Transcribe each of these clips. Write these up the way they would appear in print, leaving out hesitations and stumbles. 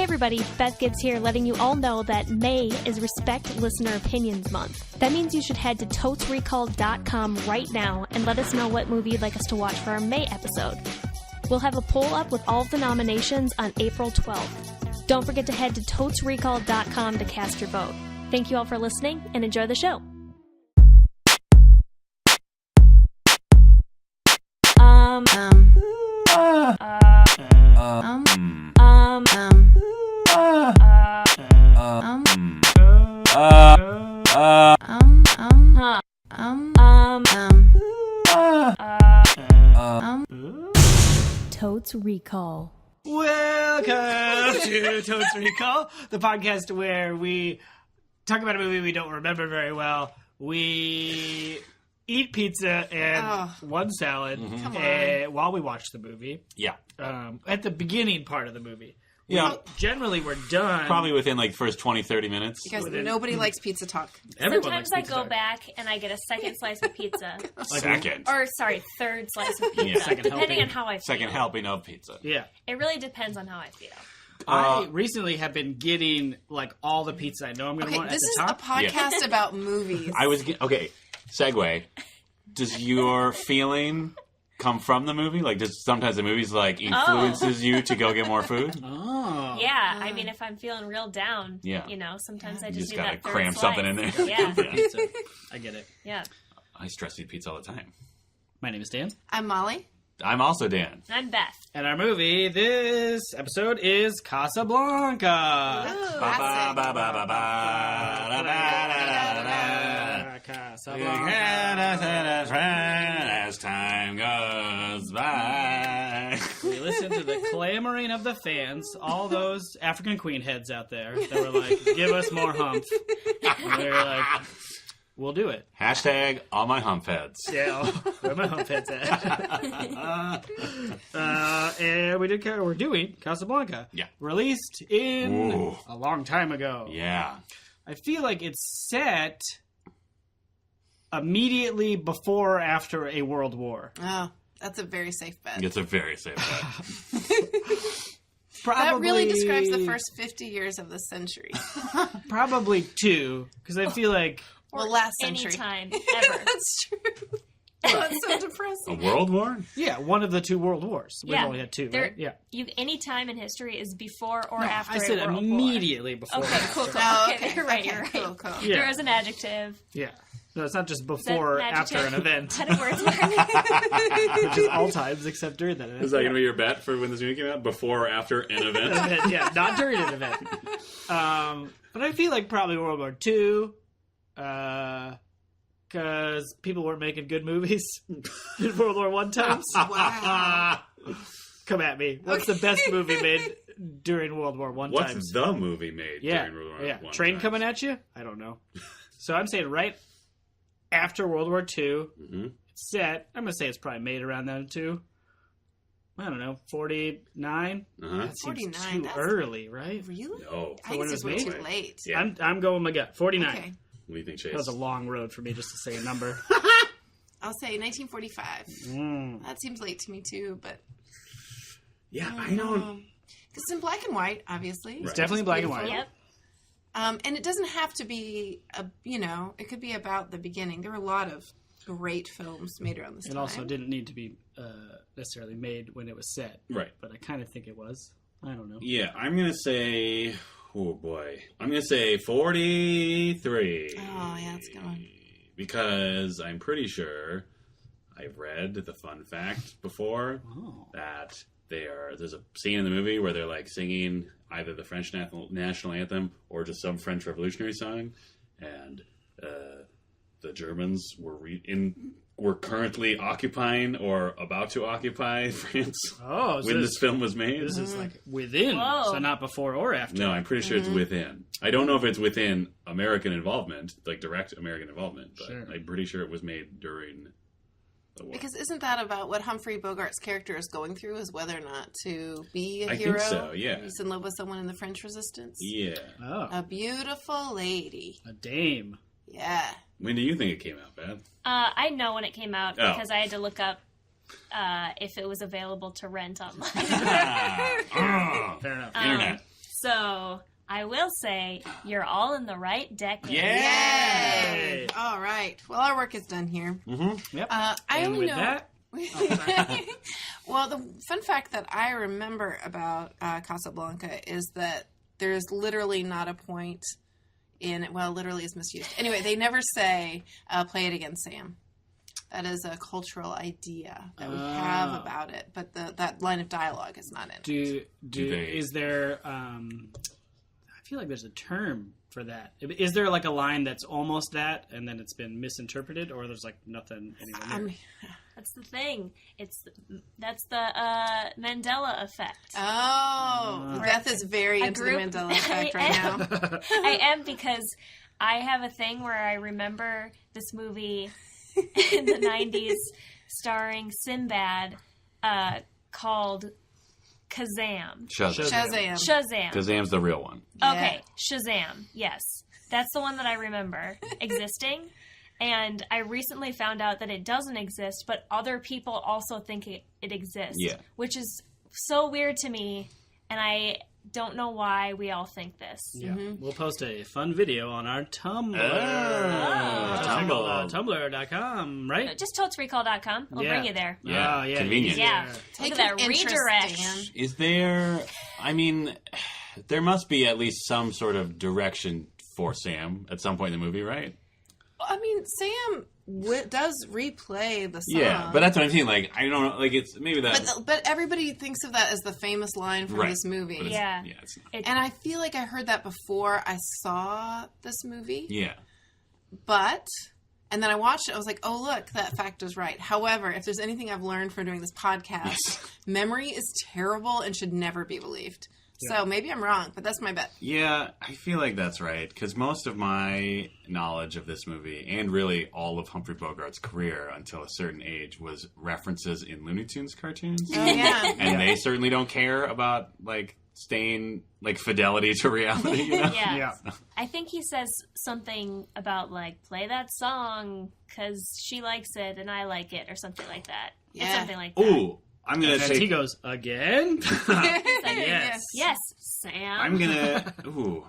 Hey everybody, Beth Gibbs here, letting you all know that May is Respect Listener Opinions Month. That means you should head to totesrecall.com right now and let us know what movie you'd like us to watch for our May episode. We'll have a poll up with all of the nominations on April 12th. Don't forget to head to totesrecall.com to cast your vote. Thank you all for listening and enjoy the show. Totes Recall. Welcome to Totes Recall, the podcast where we talk about a movie we don't remember very well. We eat pizza and one salad while we watch the movie. Yeah. At the beginning part of the movie. Yeah. Generally, we're done. Probably within like the first 20, 30 minutes. Because nobody likes pizza talk. Sometimes I go back and I get a second slice of pizza. Second. Or, sorry, third slice of pizza. Yeah. Depending on how I feel. Second helping of pizza. Yeah. It really depends on how I feel. I recently have been getting like all the pizza I know I'm going to want at the top. This is a podcast about movies. Okay, segue. Does your feeling come from the movie? Like, does sometimes the movie's like influences you to go get more food? Oh. Yeah, I mean, if I'm feeling real down, Yeah. you know, sometimes I You just just do gotta that third cram slice. something in there. Yeah, Pizza. I get it. yeah. I stress eat pizza all the time. My name is Dan. I'm Molly. I'm also Dan. I'm Beth. And our movie this episode is Casablanca. Ba, ba, ba, ba, ba, ba, da, da, da, da, da. Casablanca. As time goes by. We listened to the clamoring of the fans, all those African queen heads out there that were like, give us more hump. And we were like, we'll do it. Hashtag all my hump heads. Yeah, where are my hump heads at? And we're doing Casablanca. Yeah. Released in Ooh. a long time ago. Yeah. I feel like it's set immediately before or after a world war. Oh, that's a very safe bet. It's a very safe bet. Probably, That really describes the first 50 years of the century. Probably two, because I feel like... Well, last century. Anytime, ever. That's true. That's so A depressing. world war? Yeah, one of the two world wars. We've Yeah. only had two, There- right? Yeah. Any time in history is before or No, after I said a world immediately before. war. Okay, cool. Oh, Okay, you're right. okay, You're right. Cool, cool. Yeah. There is an adjective. Yeah. No, it's not just Is that before or an after an adjective? event. How do words work? Which is all times except during that event. Is that going to be your bet for when this movie came out? Before or after an event? Yeah, not during an event. But I feel like probably World War II. Because people weren't making good movies in World War I times. Wow. Come at me. What's the best movie made during World War I What's times? the movie made Yeah, during World War yeah. I Train times? coming at you? I don't know. So I'm saying right after World War II, it's set. I'm going to say it's probably made around then too. I don't know, 49? Uh-huh. That seems 49, too that's- early, right? Really? No. I think when it's it was just way made? too late. Yeah. I'm going with my gut. 49. Okay. What do you think, Chase? That was a long road for me just to say a number. I'll say 1945. That seems late to me too, but... Yeah, I don't... Because it's in black and white, obviously. Right. It's definitely black and white. Yep. And it doesn't have to be, it could be about the beginning. There were a lot of great films made around this It time. also didn't need to be necessarily made when it was set. Right. But I kind of think it was. I don't know. Yeah, I'm going to say... Oh, boy. I'm going to say 43. Oh, yeah, that's a good one. Because I'm pretty sure I've read the fun fact before that there's a scene in the movie where they're like singing either the French national anthem or just some French revolutionary song, and the Germans were currently occupying or about to occupy France Oh, so when this film was made. this is like within, Whoa. so not before or after. No, I'm pretty sure it's within. I don't know if it's within American involvement, like direct American involvement, but Sure. I'm pretty sure it was made during the war. Because isn't that about what Humphrey Bogart's character is going through, is whether or not to be a I hero? think so, yeah. He's in love with someone in the French resistance. Yeah. Oh, A beautiful lady. a dame. Yeah. When do you think it came out, Beth? I know when it came out Oh. because I had to look up if it was available to rent online. Oh, Fair enough. internet. So I will say you're all in the right decade. Yay! All right. Well, our work is done here. Mm-hmm. Yep. I and only with know. that, Well, the fun fact that I remember about Casablanca is that there's literally not a point in it. Well, literally is misused. Anyway, they never say, play it again, Sam. That is a cultural idea that we have about it, but that line of dialogue is not in it. Is there, I feel like there's a term for that. Is there like a line that's almost that and then it's been misinterpreted, or there's like nothing anywhere near? That's the thing. That's the Mandela effect. Oh, Beth is very into the Mandela effect right now. I am, because I have a thing where I remember this movie in the 90s starring Sinbad called Kazam. Shazam. Kazam's the real one. Okay, Shazam. Yes. That's the one that I remember existing. And I recently found out that it doesn't exist, but other people also think it exists. Yeah. Which is so weird to me, and I don't know why we all think this. Yeah. Mm-hmm. We'll post a fun video on our Tumblr. Tumblr.com, right? No, just totesrecall.com. We'll bring you there. Yeah, yeah. Convenient. Yeah. Take Look at that an interest, redirect. Dan. Is there... I mean, there must be at least some sort of direction for Sam at some point in the movie, right? I mean, Sam does replay the song. Yeah, but that's what I'm saying. Like, I don't know. Like, it's maybe that... But everybody thinks of that as the famous line from this movie. But Yeah. it's not. And I feel like I heard that before I saw this movie. Yeah. And then I watched it. I was like, oh, look, that fact is right. However, if there's anything I've learned from doing this podcast, memory is terrible and should never be believed. Yeah. So maybe I'm wrong, but that's my bet. Yeah, I feel like that's right. Because most of my knowledge of this movie, and really all of Humphrey Bogart's career until a certain age, was references in Looney Tunes cartoons. Oh, yeah. And they certainly don't care about, like, staying, like, fidelity to reality, you know? Yeah. I think he says something about, like, play that song because she likes it and I like it, or something like that. Yeah. It's something like that. Ooh, I'm going to And say... he goes, again? Yes. Yes, Sam. I'm going to... Ooh.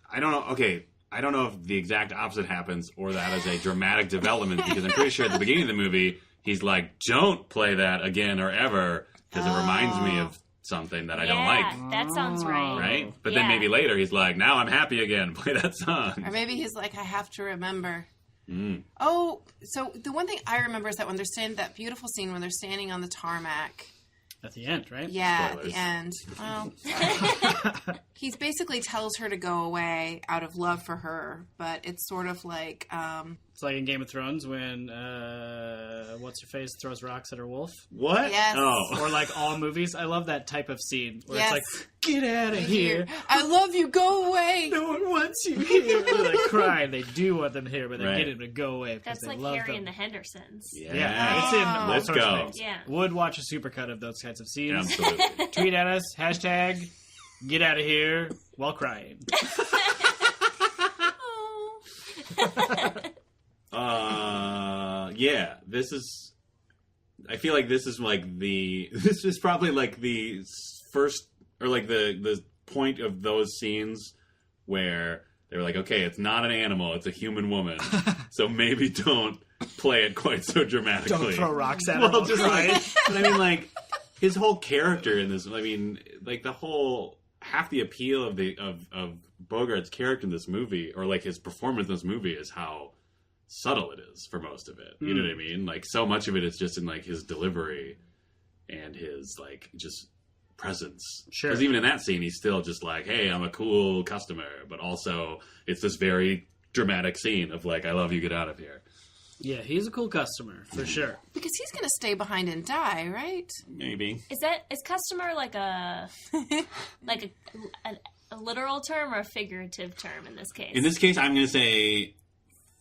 I don't know. Okay. I don't know if the exact opposite happens or that is a dramatic development, because I'm pretty sure at the beginning of the movie, he's like, don't play that again or ever, because it reminds me of something that I don't like. That sounds right. Right? But then maybe later he's like, now I'm happy again. Play that song. Or maybe he's like, I have to remember. Mm. Oh, so the one thing I remember is that when they're standing, that beautiful scene when they're standing on the tarmac. At the end, right? Yeah, Spoilers. at the end. Well, sorry. He basically tells her to go away out of love for her, but it's sort of like... It's like in Game of Thrones when, what's-her-face throws rocks at her wolf. What? Yes. Oh. Or like all movies. I love that type of scene where Yes. it's like, get out of here. I love you, go away. No one wants you here. They're like crying. They do want them here, but they Right. get him to go away because That's they like love Harry them. and the Hendersons. Yeah. It's in all Let's sorts of go. things. Yeah. Would watch a supercut of those kinds of scenes. Absolutely. Tweet at us, hashtag, get out of here while crying. Yeah, this is... I feel like this is like the... This is probably like the first... Or like the point of those scenes where they were like, okay, it's not an animal, it's a human woman. So maybe don't play it quite so dramatically. Don't throw rocks at her Well, while just crying. like... But I mean, like, his whole character in this... I mean, like, the whole... Half the appeal of Bogart's character in this movie, or like his performance in this movie, is how subtle it is for most of it. You know what I mean? Like, so much of it is just in like his delivery and his like just presence. Sure. Because even in that scene, he's still just like, "Hey, I'm a cool customer," but also it's this very dramatic scene of like, "I love you, get out of here." Yeah, he's a cool customer, for sure. Because he's going to stay behind and die, right? Maybe. Is customer like a literal term or a figurative term in this case? In this case, I'm going to say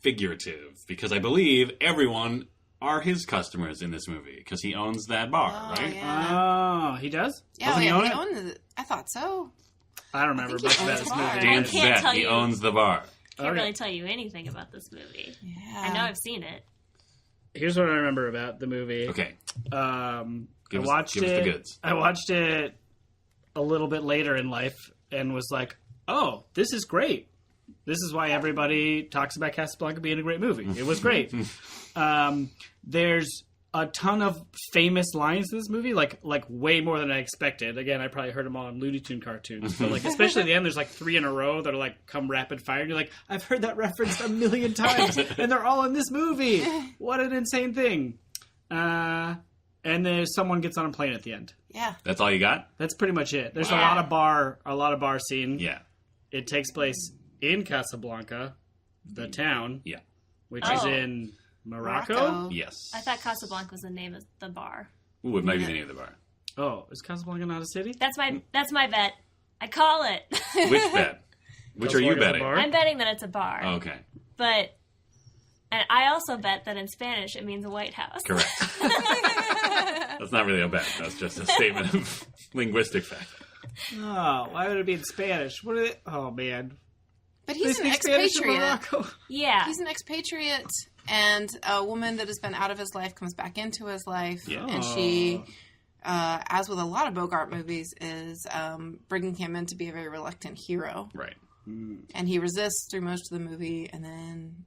figurative, because I believe everyone are his customers in this movie, because he owns that bar, right? Yeah. Oh, he does? Doesn't he own it? owned it. I thought so. I don't remember I think much he about owns this the movie. bar. Dan I can't bet tell he you. owns the bar. Can't Okay. really tell you anything about this movie. Yeah. I know I've seen it. Here's what I remember about the movie. Okay. I Give us watched the it. goods. I watched it a little bit later in life, and was like, oh, this is great. This is why everybody talks about Casablanca being a great movie. It was great. There's a ton of famous lines in this movie, like way more than I expected. Again, I probably heard them all in Looney Tune cartoons, but like especially at the end, there's like 3 in a row that are like come rapid fire, and you're like, I've heard that referenced a million times, and they're all in this movie. What an insane thing! And there's someone gets on a plane at the end. Yeah, That's all you got? That's pretty much it. There's Yeah. a lot of bar scene. Yeah. It takes place in Casablanca, the town, Yeah. which is in Morocco. Yes. I thought Casablanca was the name of the bar. Ooh, it might be the name of the bar. Oh, is Casablanca not a city? That's my bet. I call it. Which bet? Which are you Casablanca's a betting? bar? I'm betting that it's a bar. Oh, okay. But and I also bet that in Spanish it means a White House. Correct. That's not really a bet. That's just a statement of linguistic fact. Oh, why would it be in Spanish? What are they? Oh man, but they he's an speak Spanish in expatriate. Morocco. Yeah. He's an expatriate, and a woman that has been out of his life comes back into his life, Yeah. and she, as with a lot of Bogart movies, is bringing him in to be a very reluctant hero, Right. and he resists through most of the movie, and then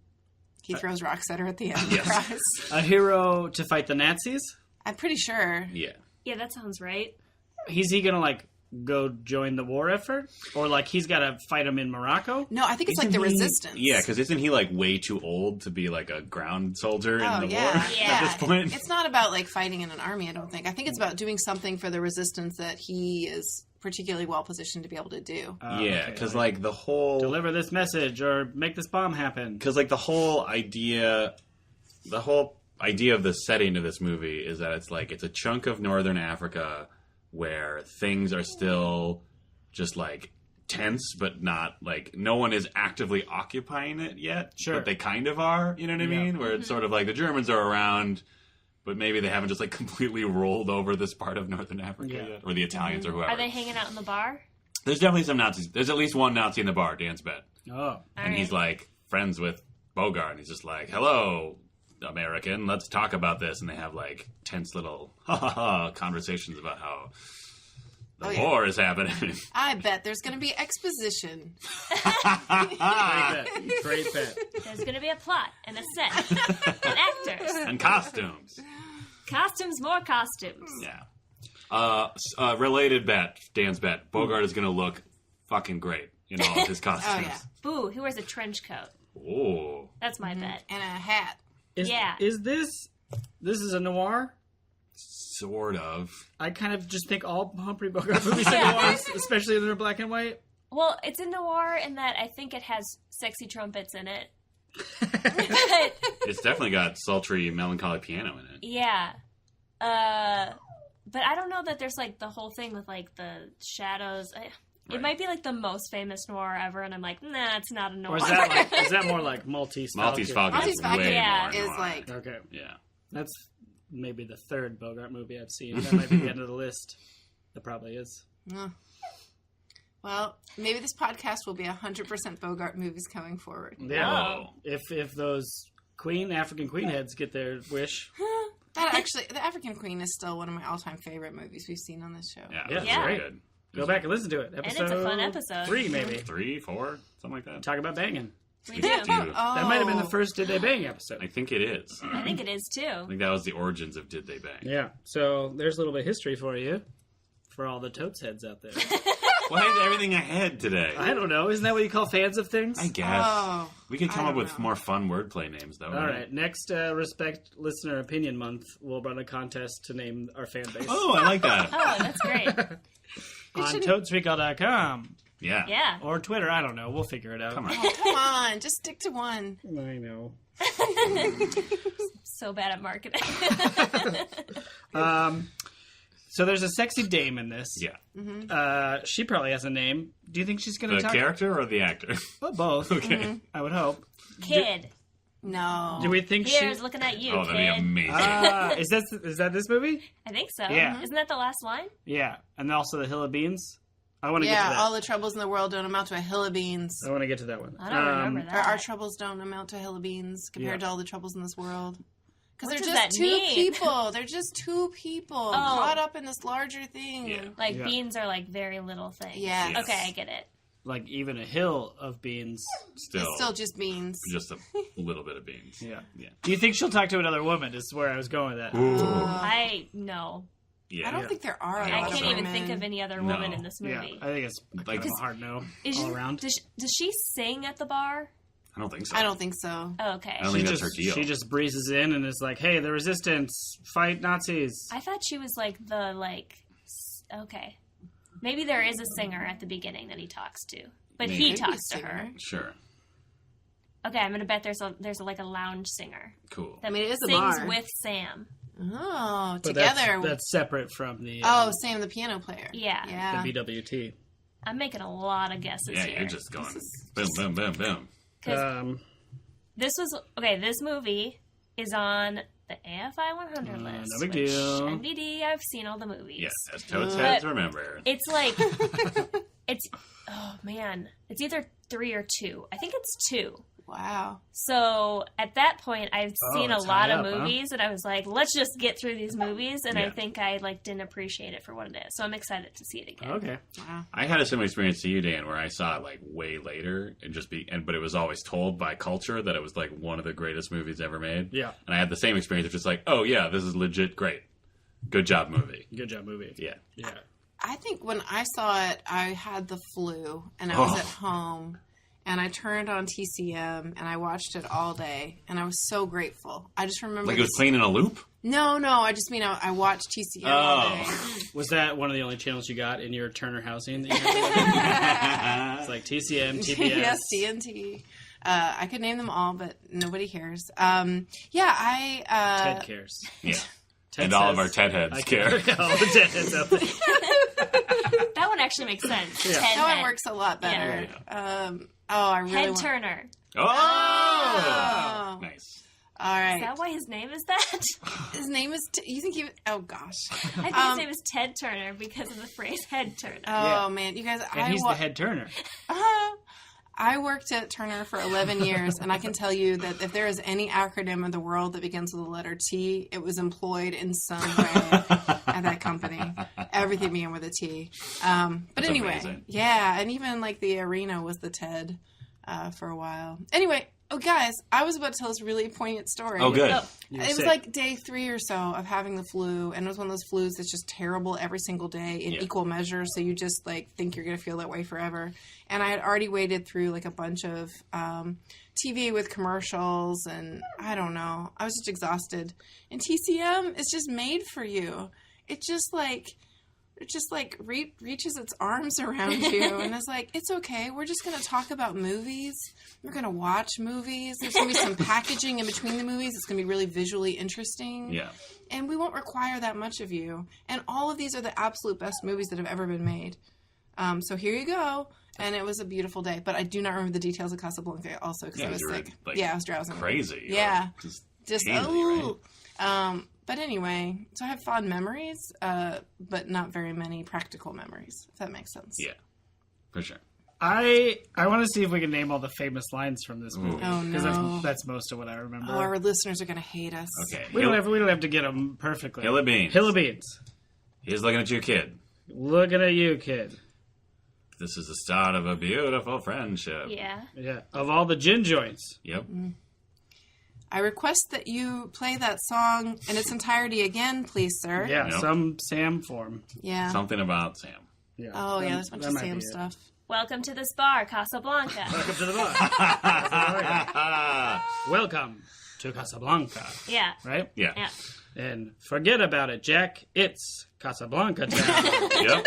he throws rocks at her at the end. Yes. And cries. A hero to fight the Nazis. I'm pretty sure. Yeah. Yeah, that sounds right. Is he gonna like go join the war effort, or like he's got to fight him in Morocco? No, I think it's like the resistance. Yeah, because isn't he like way too old to be like a ground soldier in the yeah. war Yeah. at this point? It's not about like fighting in an army, I don't think. I think it's about doing something for the resistance that he is particularly well positioned to be able to do. Yeah, because like the whole deliver this message or make this bomb happen. because like the whole idea of the setting of this movie is that it's a chunk of northern Africa where things are still just like tense, but not like no one is actively occupying it yet. Sure. But they kind of are, you know what I mean? Where it's sort of like the Germans are around, but maybe they haven't just like completely rolled over this part of northern Africa Yeah. yet, or the Italians or whoever. Are they hanging out in the bar? There's definitely some Nazis. There's at least one Nazi in the bar, Dan's bet. Oh, And he's like friends with Bogart, and he's just like, "Hello, American, let's talk about this." And they have like tense little conversations about how the war is happening. I bet there's going to be exposition. great bet. There's going to be a plot and a set and actors. And costumes. Costumes, more costumes. Yeah. Related bet, Dan's bet. Bogart is going to look fucking great in all of his costumes. Oh, yeah. Boo, he wears a trench coat. Oh. That's my bet. And a hat. Yeah. Is this is a noir? Sort of. I kind of just think all Humphrey Bogart movies are noirs, especially when they're black and white. Well, it's a noir in that I think it has sexy trumpets in it. But, It's definitely got sultry, melancholy piano in it. yeah. But I don't know that there's like the whole thing with like the shadows. It might be like the most famous noir ever, and I'm like, nah, it's not a noir. Or is that more like Maltese Falcon? Maltese Falcon Maltese is Falcon way yeah, more is noir. like- Okay, Yeah. that's maybe the third Bogart movie I've seen. That might be the end of the list. That probably is. Well, maybe this podcast will be 100% Bogart movies going forward. Yeah. Oh. If those African queen heads get their wish. That actually, The African Queen is still one of my all-time favorite movies we've seen on this show. Yeah, Yeah. that's Yeah. very good. Go back and listen to it. it's a fun episode. 3, maybe. 3, 4, something like that. Talk about banging. We do. Dude, That might have been the first Did They Bang episode. I think it is. I think it is too. I think that was the origins of Did They Bang. Yeah. So there's a little bit of history for you, for all the totes heads out there. Why is everything ahead today? I don't know. Isn't that what you call fans of things? I guess. Oh, We can come I up don't with know. more fun wordplay names, though. All right. Next Respect Listener Opinion Month, we'll run a contest to name our fan base Oh, I like that. Oh, that's great. on totesrecall.com Yeah. Yeah. or Twitter. I don't know. We'll figure it out. Come on. Come on, just stick to one. I know. So bad at marketing. So there's a sexy dame in this. Yeah. She probably has a name. Do you think she's going to The talk? character or the actor? Well, both. Okay. I would hope. Kid. No. Do we think Here's she? looking at you, Oh, that'd be kid. amazing. Is that this movie? I think so. Yeah. Isn't that the last line? Yeah, and also the Hill of Beans. I want to get to Yeah, that. all the troubles in the world don't amount to a hill of beans. I want to get to that one. I don't remember Or that. our troubles don't amount to a hill of beans compared Yeah. to all the troubles in this world. Because What they're does just that two mean? people. They're just two people caught up in this larger thing. Yeah. Like beans are like very little things. Yes. Okay, I get it. Like even a hill of beans. It's still just beans. just a little bit of beans. Yeah. Yeah. Do you think she'll talk to another woman? Is where I was going with that. I no. Yeah. I don't think there are. I also- can't even women. think of any other No. woman in this Yeah, movie. I think it's Like- kind of a hard no Is all she- around. Does she sing at the bar? I don't think so. I don't think so. Oh, okay. I don't think that's her deal. She just breezes in and is like, "Hey, the resistance, fight Nazis." I thought she was like okay. Maybe there is a singer at the beginning that he talks to, but Maybe. he Maybe talks a to her. singer. Sure. Okay, I'm gonna bet there's like a lounge singer Cool. that mean, it is a sings bar. with Sam. Oh, But together. That's separate from the Sam, the piano player. Yeah. Yeah. the BWT. I'm making a lot of guesses Yeah, here. you're just going boom, boom, boom, boom. 'Cause this movie is on the AFI 100 list. no big which, deal. NBD, I've seen all the movies. Yeah, as Totes But- heads remember. It's like, oh man, it's either 3 or 2. I think it's 2. Wow. So at that point, I've seen a it's lot high of up, huh? movies, and I was like, let's just get through these movies. And I Yeah. think I didn't appreciate it for what it is. So I'm excited to see it again. Okay. Wow. I had a similar experience to you, Dan, where I saw it way later and but it was always told by culture that it was like one of the greatest movies ever made. Yeah. And I had the same experience of just like, oh yeah, this is legit great. Good job, movie. Good job, movie. Yeah. Yeah. I think when I saw it, I had the flu and I was Oh. at home and I turned on TCM and I watched it all day and I was so grateful. I just remember Like it was playing in a loop? No, I just mean I watched TCM all day. Was that one of the only channels you got in your Turner housing? That you had to it's like TCM, TBS. Yes, TNT. I could name them all, but nobody cares. Ted I cares. Yeah. Ted And all of says, our Ted heads I care. all the Ted heads out there. That one actually makes sense. Yeah. Ted that one Head. works a lot better. Yeah. I really Head want... Turner. Oh! Nice. All right. Is that why his name is that? His name is... you think he... Oh, gosh. I think his name is Ted Turner because of the phrase Head Turner. Oh, man. You guys... And he's the head Turner. I worked at Turner for 11 years, and I can tell you that if there is any acronym in the world that begins with the letter T, it was employed in some way at that company. Everything began with a T. But That's anyway, amazing. yeah, and even like the arena was the TED for a while. Anyway, guys, I was about to tell this really poignant story. Oh, good. You were It was sick. like day 3 or so of having the flu, and it was one of those flus that's just terrible every single day in equal measure, so you just like think you're going to feel that way forever. And I had already waded through like a bunch of TV with commercials, and I don't know. I was just exhausted. And TCM is just made for you. It just reaches its arms around you and is like, it's okay. We're just going to talk about movies. We're going to watch movies. There's going to be some packaging in between the movies. It's going to be really visually interesting. Yeah. And we won't require that much of you. And all of these are the absolute best movies that have ever been made. So here you go. And it was a beautiful day. But I do not remember the details of Casablanca also because I was you were, sick. like, I was drowsing. Crazy. Yeah. Like, Just, Haley, right? But anyway, so I have fond memories, but not very many practical memories, if that makes sense. Yeah. For sure. I want to see if we can name all the famous lines from this movie. Oh, Because no. that's most of what I remember. Oh, our listeners are going to hate us. Okay. We don't have to get them perfectly. Hill of Beans. Hill of Beans. He's looking at you, kid. Looking at you, kid. This is the start of a beautiful friendship. Yeah. Yeah. Of all the gin joints. Yep. I request that you play that song in its entirety again, please, sir. Yeah. Yep. Some Sam form. Yeah. Something about Sam. Yeah. Oh, yeah, there's a bunch that of might Sam be it. stuff. Welcome to this bar, Casablanca. Welcome to the bar. Welcome to Casablanca. Yeah. Right? Yeah. Yeah. And forget about it, Jack. It's Casablanca town. Yep.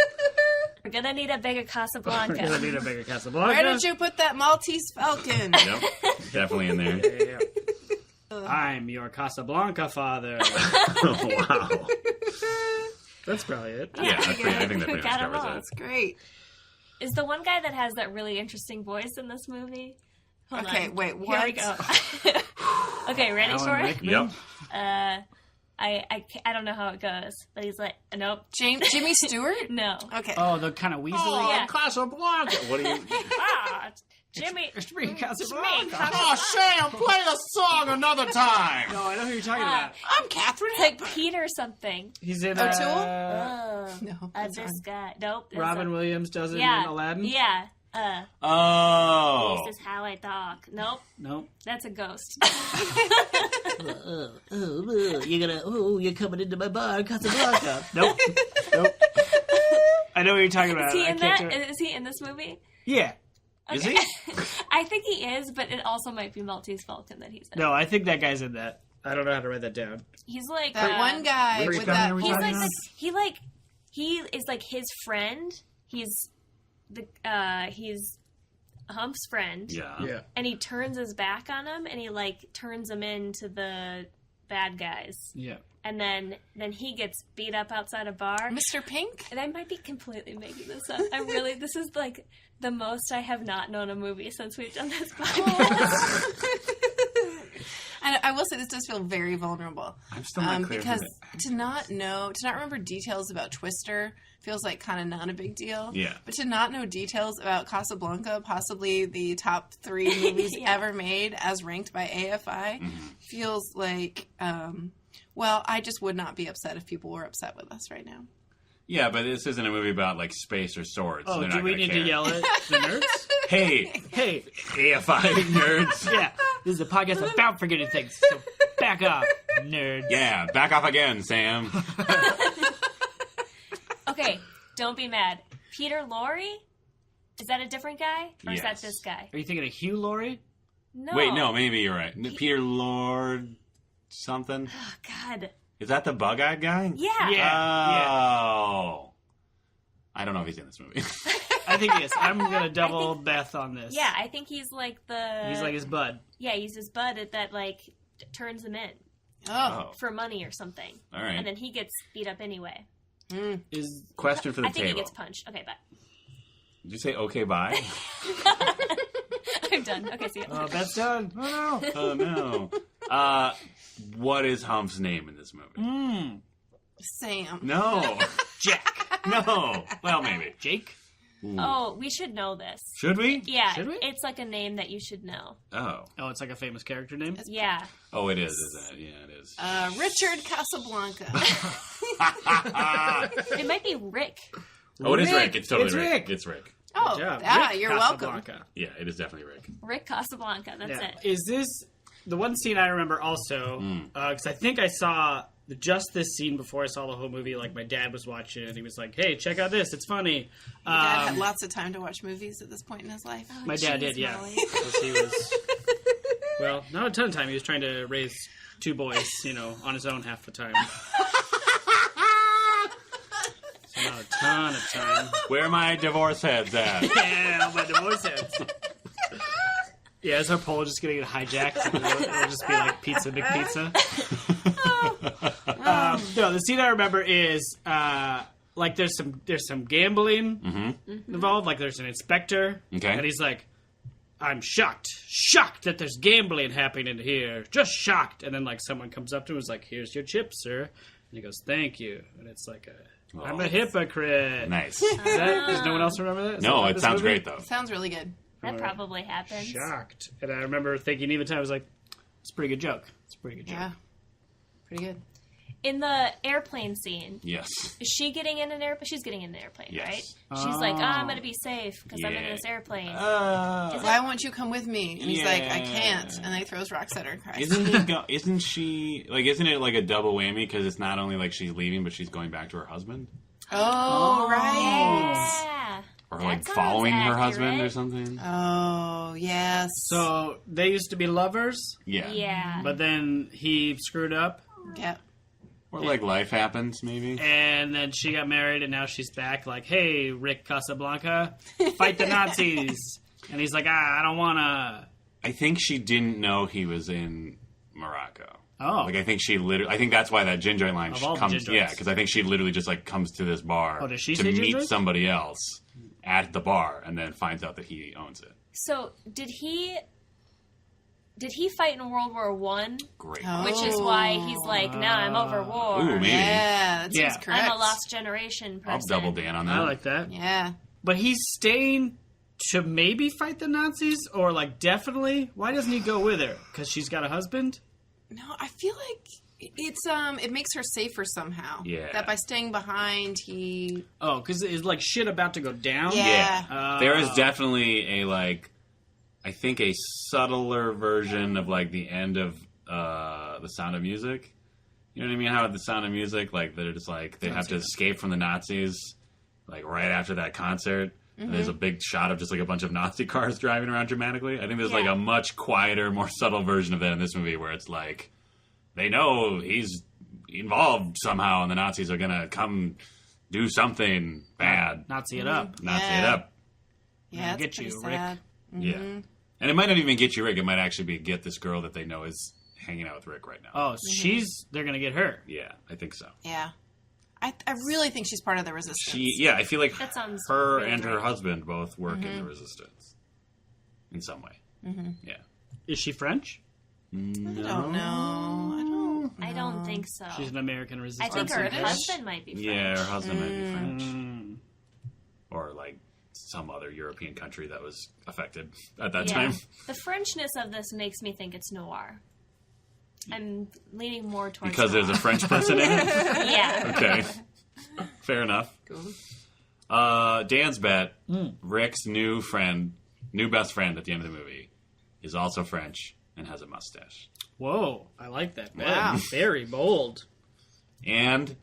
We're gonna need a bigger We're gonna Casablanca. need a bigger Casablanca. Where did you put that Maltese Falcon? Yep. Definitely in there. Yeah. I'm your Casablanca father. Wow. That's probably it. Yeah, I think that pretty much Got 'em covers all. it. That's great. Is the one guy that has that really interesting voice in this movie? Hold Okay, on. wait, Here we what? go. Okay, ready Alan for it? Rickman? Yep. I don't know how it goes, but he's like, nope, Jimmy Stewart? no. Okay. Oh, the kind of weaselly. Oh, yeah. Casablanca. What do you? Ah, Jimmy. It's me, Casablanca. Oh, Sam, play the song another time. No, I know who you're talking about. I'm Catherine It's like Hepburn. Peter something. He's in No, This guy. Nope. there's Robin a- Williams does it Yeah. in Aladdin. Yeah. Oh. This is how I talk. Nope. Nope. That's a ghost. You're coming into my bar, Casablanca. Nope. Nope. I know what you're talking about. Is he I in can't that? do it. Is he in this movie? Yeah. Is he? I think he is, but it also might be Maltese Falcon that he's in. No, I think that guy's in that. I don't know how to write that down. He's like That one guy Which with guy that. are we He's talking like about? he is like his friend. He's he's Hump's friend. Yeah. And he turns his back on him, and he like turns him into the bad guys. Yeah. And then he gets beat up outside a bar. Mr. Pink? And I might be completely making this up. This is like the most I have not known a movie since we've done this podcast. I will say this does feel very vulnerable. I'm still not clear. Because to not remember details about Twister feels like kind of not a big deal. Yeah. But to not know details about Casablanca, possibly the top 3 movies Yeah. ever made as ranked by AFI, feels like, well, I just would not be upset if people were upset with us right now. Yeah, but this isn't a movie about like space or swords. Oh, They're do not we gonna need care. to yell at the nerds? Hey, Hey, AFI nerds. yeah, this is a podcast about forgetting things, so back off, nerds. Yeah, back off again, Sam. Okay, don't be mad. Peter Lorre? Is that a different guy? Or is that Yes. this guy? Are you thinking of Hugh Laurie? No. Wait, no, maybe you're right. Peter Lord something. Oh, God. Is that the bug-eyed guy? Yeah. Yeah. Oh. I don't know if he's in this movie. I think he is. I'm gonna double Beth on this. Yeah, I think he's like the... He's like his bud. Yeah, he's his bud that, like, turns him in Oh. for money or something. All right. And then he gets beat up anyway. Is Question for the I think table. he gets punched. Okay, bye. Did you say okay, bye? I'm done. Okay, see you. Beth's done? Oh no. Oh, no. What is Hump's name in this movie? Sam. No. Jack. No. Well, maybe. Jake. Ooh. Oh, we should know this. Should we? Yeah, Should we? it's like a name that you should know. Oh. Oh, it's like a famous character name. Yeah. Oh, it is, isn't it? Yeah, it is. Richard Casablanca. It might be Rick. Oh, it is Rick. Rick. It's totally It's Rick. Rick. It's Rick. Oh, Yeah, yeah, Rick you're welcome. Casablanca. Yeah, it is definitely Rick. Rick Casablanca. That's Yeah. it. Is this the one scene I remember also? Because I think I saw just this scene before I saw the whole movie. Like my dad was watching it, and he was like, "Hey, check out this. It's funny." Your dad had lots of time to watch movies at this point in his life. My dad Jeez, did, yeah. Molly. Because he was, well, not a ton of time. He was trying to raise 2 boys, on his own half the time. So not a ton of time. Where are my divorce heads at? Yeah, my divorce heads. Yeah, is our poll just getting hijacked? It'll just be like Pizza McPizza. No, the scene I remember is like there's some gambling involved. Like there's an inspector, Okay. and he's like, "I'm shocked that there's gambling happening here. Just shocked." And then like someone comes up to him and is like, "Here's your chip, sir." And he goes, "Thank you." And it's like I'm a hypocrite. Nice. Does no one else remember that? Is No, that it this sounds movie? great, though. Sounds really good. That probably happens. Shocked. And I remember thinking even time I was like, it's a pretty good joke. It's a pretty good joke. Yeah. Pretty good. In the airplane scene, Yes. is she getting in an airplane? She's getting in an airplane, Yes. right? She's like, I'm going to be safe because I'm in Yeah. this airplane. Why won't you come with me? And he's like, I Yeah. can't. And then he throws rocks at her and cries. Isn't it like a double whammy because it's not only like she's leaving but she's going back to her husband Oh, right. Yeah. or That like sounds following her accurate. husband or something? Oh, yes. So they used to be lovers, Yeah. Yeah. but then he screwed up, Yep. Or like life happens maybe. and then she got married, and now she's back like, hey, Rick Casablanca, fight the Nazis. And he's like, I don't want to. I think she didn't know he was in Morocco. Oh. Like I think that's why that gin joint line Of all the comes. gin joints. Yeah, because I think she literally just like comes to this bar Oh, does she to say gin meet joint? somebody else at the bar, and then finds out that he owns it. So did he fight in World War One? Great. Oh. Which is why he's like, nah, I'm over war. Ooh, maybe. Yeah, that seems Yeah. correct. I'm a lost generation person. I'll double Dan on that. I like that. Yeah. But he's staying to maybe fight the Nazis or like definitely? Why doesn't he go with her? Because she's got a husband? No, I feel like it's it makes her safer somehow. Yeah. That by staying behind, he. Oh, because it's like shit about to go down? Yeah. There is definitely a like, I think a subtler version of like the end of The Sound of Music. You know what I mean? How at The Sound of Music, like they're just like they have to escape from the Nazis, like right after that concert. And there's a big shot of just like a bunch of Nazi cars driving around dramatically. I think there's like a much quieter, more subtle version of that in this movie where it's like they know he's involved somehow and the Nazis are gonna come do something bad. Nazi it up. Nazi it up. Yeah, it's get you, pretty Rick. sad. Yeah. And it might not even get you Rick. It might actually be get this girl that they know is hanging out with Rick right now. Oh, they're going to get her. Yeah, I think so. Yeah. I really think she's part of the resistance. I feel like That sounds her really and her right. husband both work in the resistance. In some way. Yeah. Is she French? I don't know. I don't think so. She's an American I resistance. think her British? husband might be French. Yeah, her husband might be French. Mm. Or like some other European country that was affected at that Yeah. time. The Frenchness of this makes me think it's noir. I'm leaning more towards Because there's a noir. French person in it? Yeah. Okay. Fair enough. Cool. Dan's bet, Rick's new best friend at the end of the movie, is also French and has a mustache. Whoa, I like that. Wow. Very bold. And,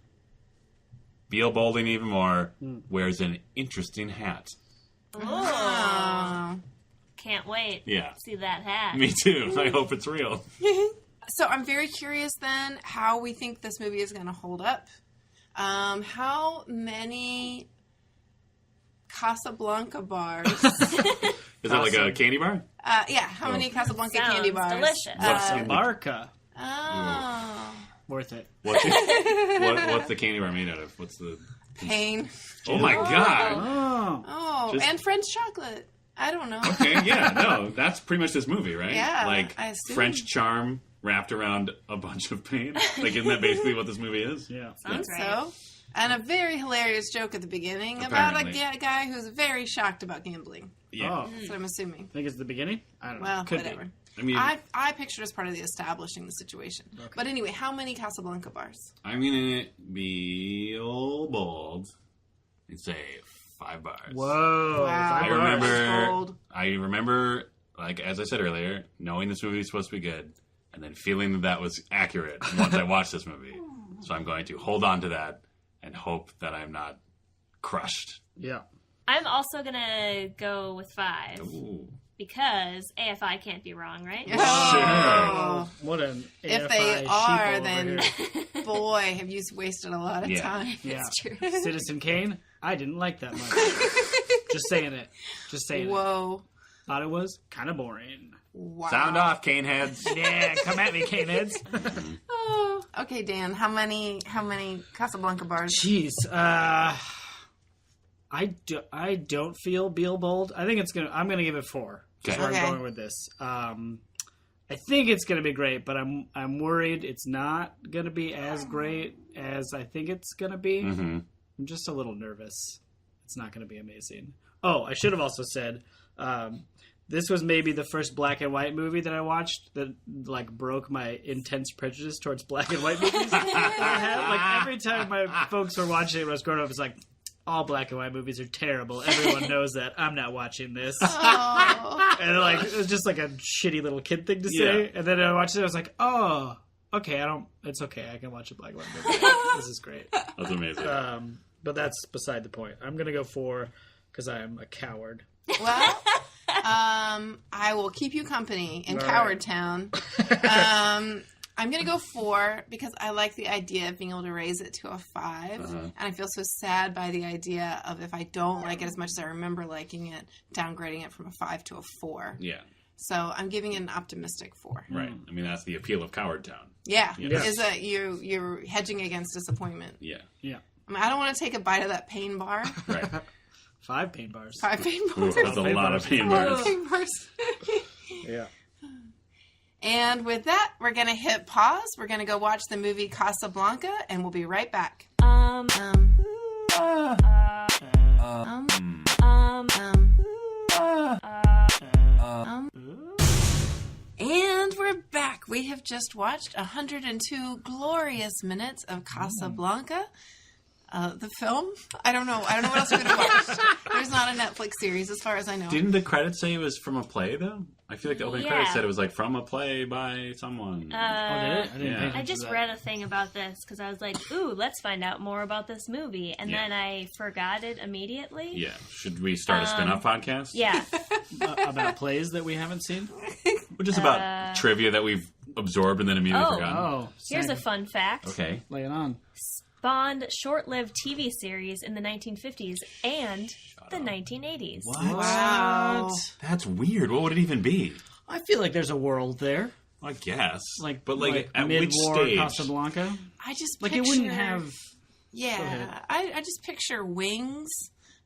Beale Bolding even more, wears an interesting hat. Oh. Can't wait. Yeah. to see that hat. Me too. I hope it's real. So I'm very curious then how we think this movie is going to hold up. How many Casablanca bars? Is that like a candy bar? How many Casablanca Sounds candy bars? delicious. Barca. Oh. Worth it. What's the candy bar made out of? What's the... Pain. Oh my god! Oh. Oh, Just- and French chocolate. I don't know. Okay, yeah, no, that's pretty much this movie, right? Yeah, like I assume. French charm wrapped around a bunch of pain. Like, isn't that basically what this movie is? Yeah. Sounds right. So, and a very hilarious joke at the beginning about Apparently. a guy who's very shocked about gambling. Yeah. Oh. That's what I'm assuming. I think it's the beginning? I don't know. Well, Could whatever. be. I mean, I pictured as part of the establishing the situation. But anyway, how many Casablanca bars? I'm gonna be old bold and say 5 bars. Whoa. Wow. Five I bars. remember, Bold. like, as I said earlier, knowing this movie was supposed to be good, and then feeling that was accurate once I watched this movie. So I'm going to hold on to that and hope that I'm not crushed. Yeah. I'm also going to go with 5 Ooh. because AFI can't be wrong, right? Oh. What an If AFI they sheeple are, over then here. boy, have you wasted a lot of Yeah. time. Yeah. True. Citizen Kane, I didn't like that much. Just saying it. Just saying it. Whoa. Thought it was kind of boring. Wow. Sound off, cane heads. Yeah, come at me, Kane heads. Oh. Okay, Dan, how many Casablanca bars? Jeez, I don't feel Beale Bold. I think I'm gonna give it 4. That's where Okay. I'm going with this. I think it's gonna be great, but I'm worried it's not gonna be as great as I think it's gonna be. Mm-hmm. I'm just a little nervous. It's not gonna be amazing. Oh, I should have also said this was maybe the first black and white movie that I watched that like broke my intense prejudice towards black and white movies. I had, like every time my folks were watching it when I was growing up, it's like all black and white movies are terrible. Everyone knows that. I'm not watching this. Oh. And like it was just like a shitty little kid thing to say. Yeah. And then I watched it. I was like, oh, okay. It's okay. I can watch a black and white movie. This is great. That's amazing. But that's beside the point. I'm gonna go 4 because I am a coward. Well, I will keep you company in All Coward right. Town. I'm going to go 4 because I like the idea of being able to raise it to a 5. And I feel so sad by the idea of if I don't like it as much as I remember liking it, downgrading it from a 5 to a 4. Yeah. So I'm giving it an optimistic 4. Right. I mean, that's the appeal of Coward Town. Yeah. Yes. Is that you're hedging against disappointment. Yeah. Yeah. I mean, I don't want to take a bite of that pain bar. Right. 5 pain bars. 5 pain Ooh, bars. that's a lot of pain A lot of bars. pain bars. Yeah. And with that, we're going to hit pause. We're going to go watch the movie Casablanca, and we'll be right back. we have just watched 102 glorious minutes of Casablanca. The film? I don't know what else we're going to watch. There's not a Netflix series as far as I know. Didn't the credits say it was from a play, though? I feel like the opening credits said it was like from a play by someone. Did it? I didn't I just read a thing about this because I was like, ooh, let's find out more about this movie. And then I forgot it immediately. Yeah. Should we start a spin-off podcast? Yeah. about plays that we haven't seen? Or just about trivia that we've absorbed and then immediately forgotten? Oh. Here's a fun fact. Okay. Lay it on. Spawned short-lived TV series in the 1950s and the 1980s. What? Wow. That's weird. What would it even be? I feel like there's a world there. I guess. But at which mid-war stage? Casablanca? I just Like, picture, it wouldn't have... Yeah. I just picture Wings,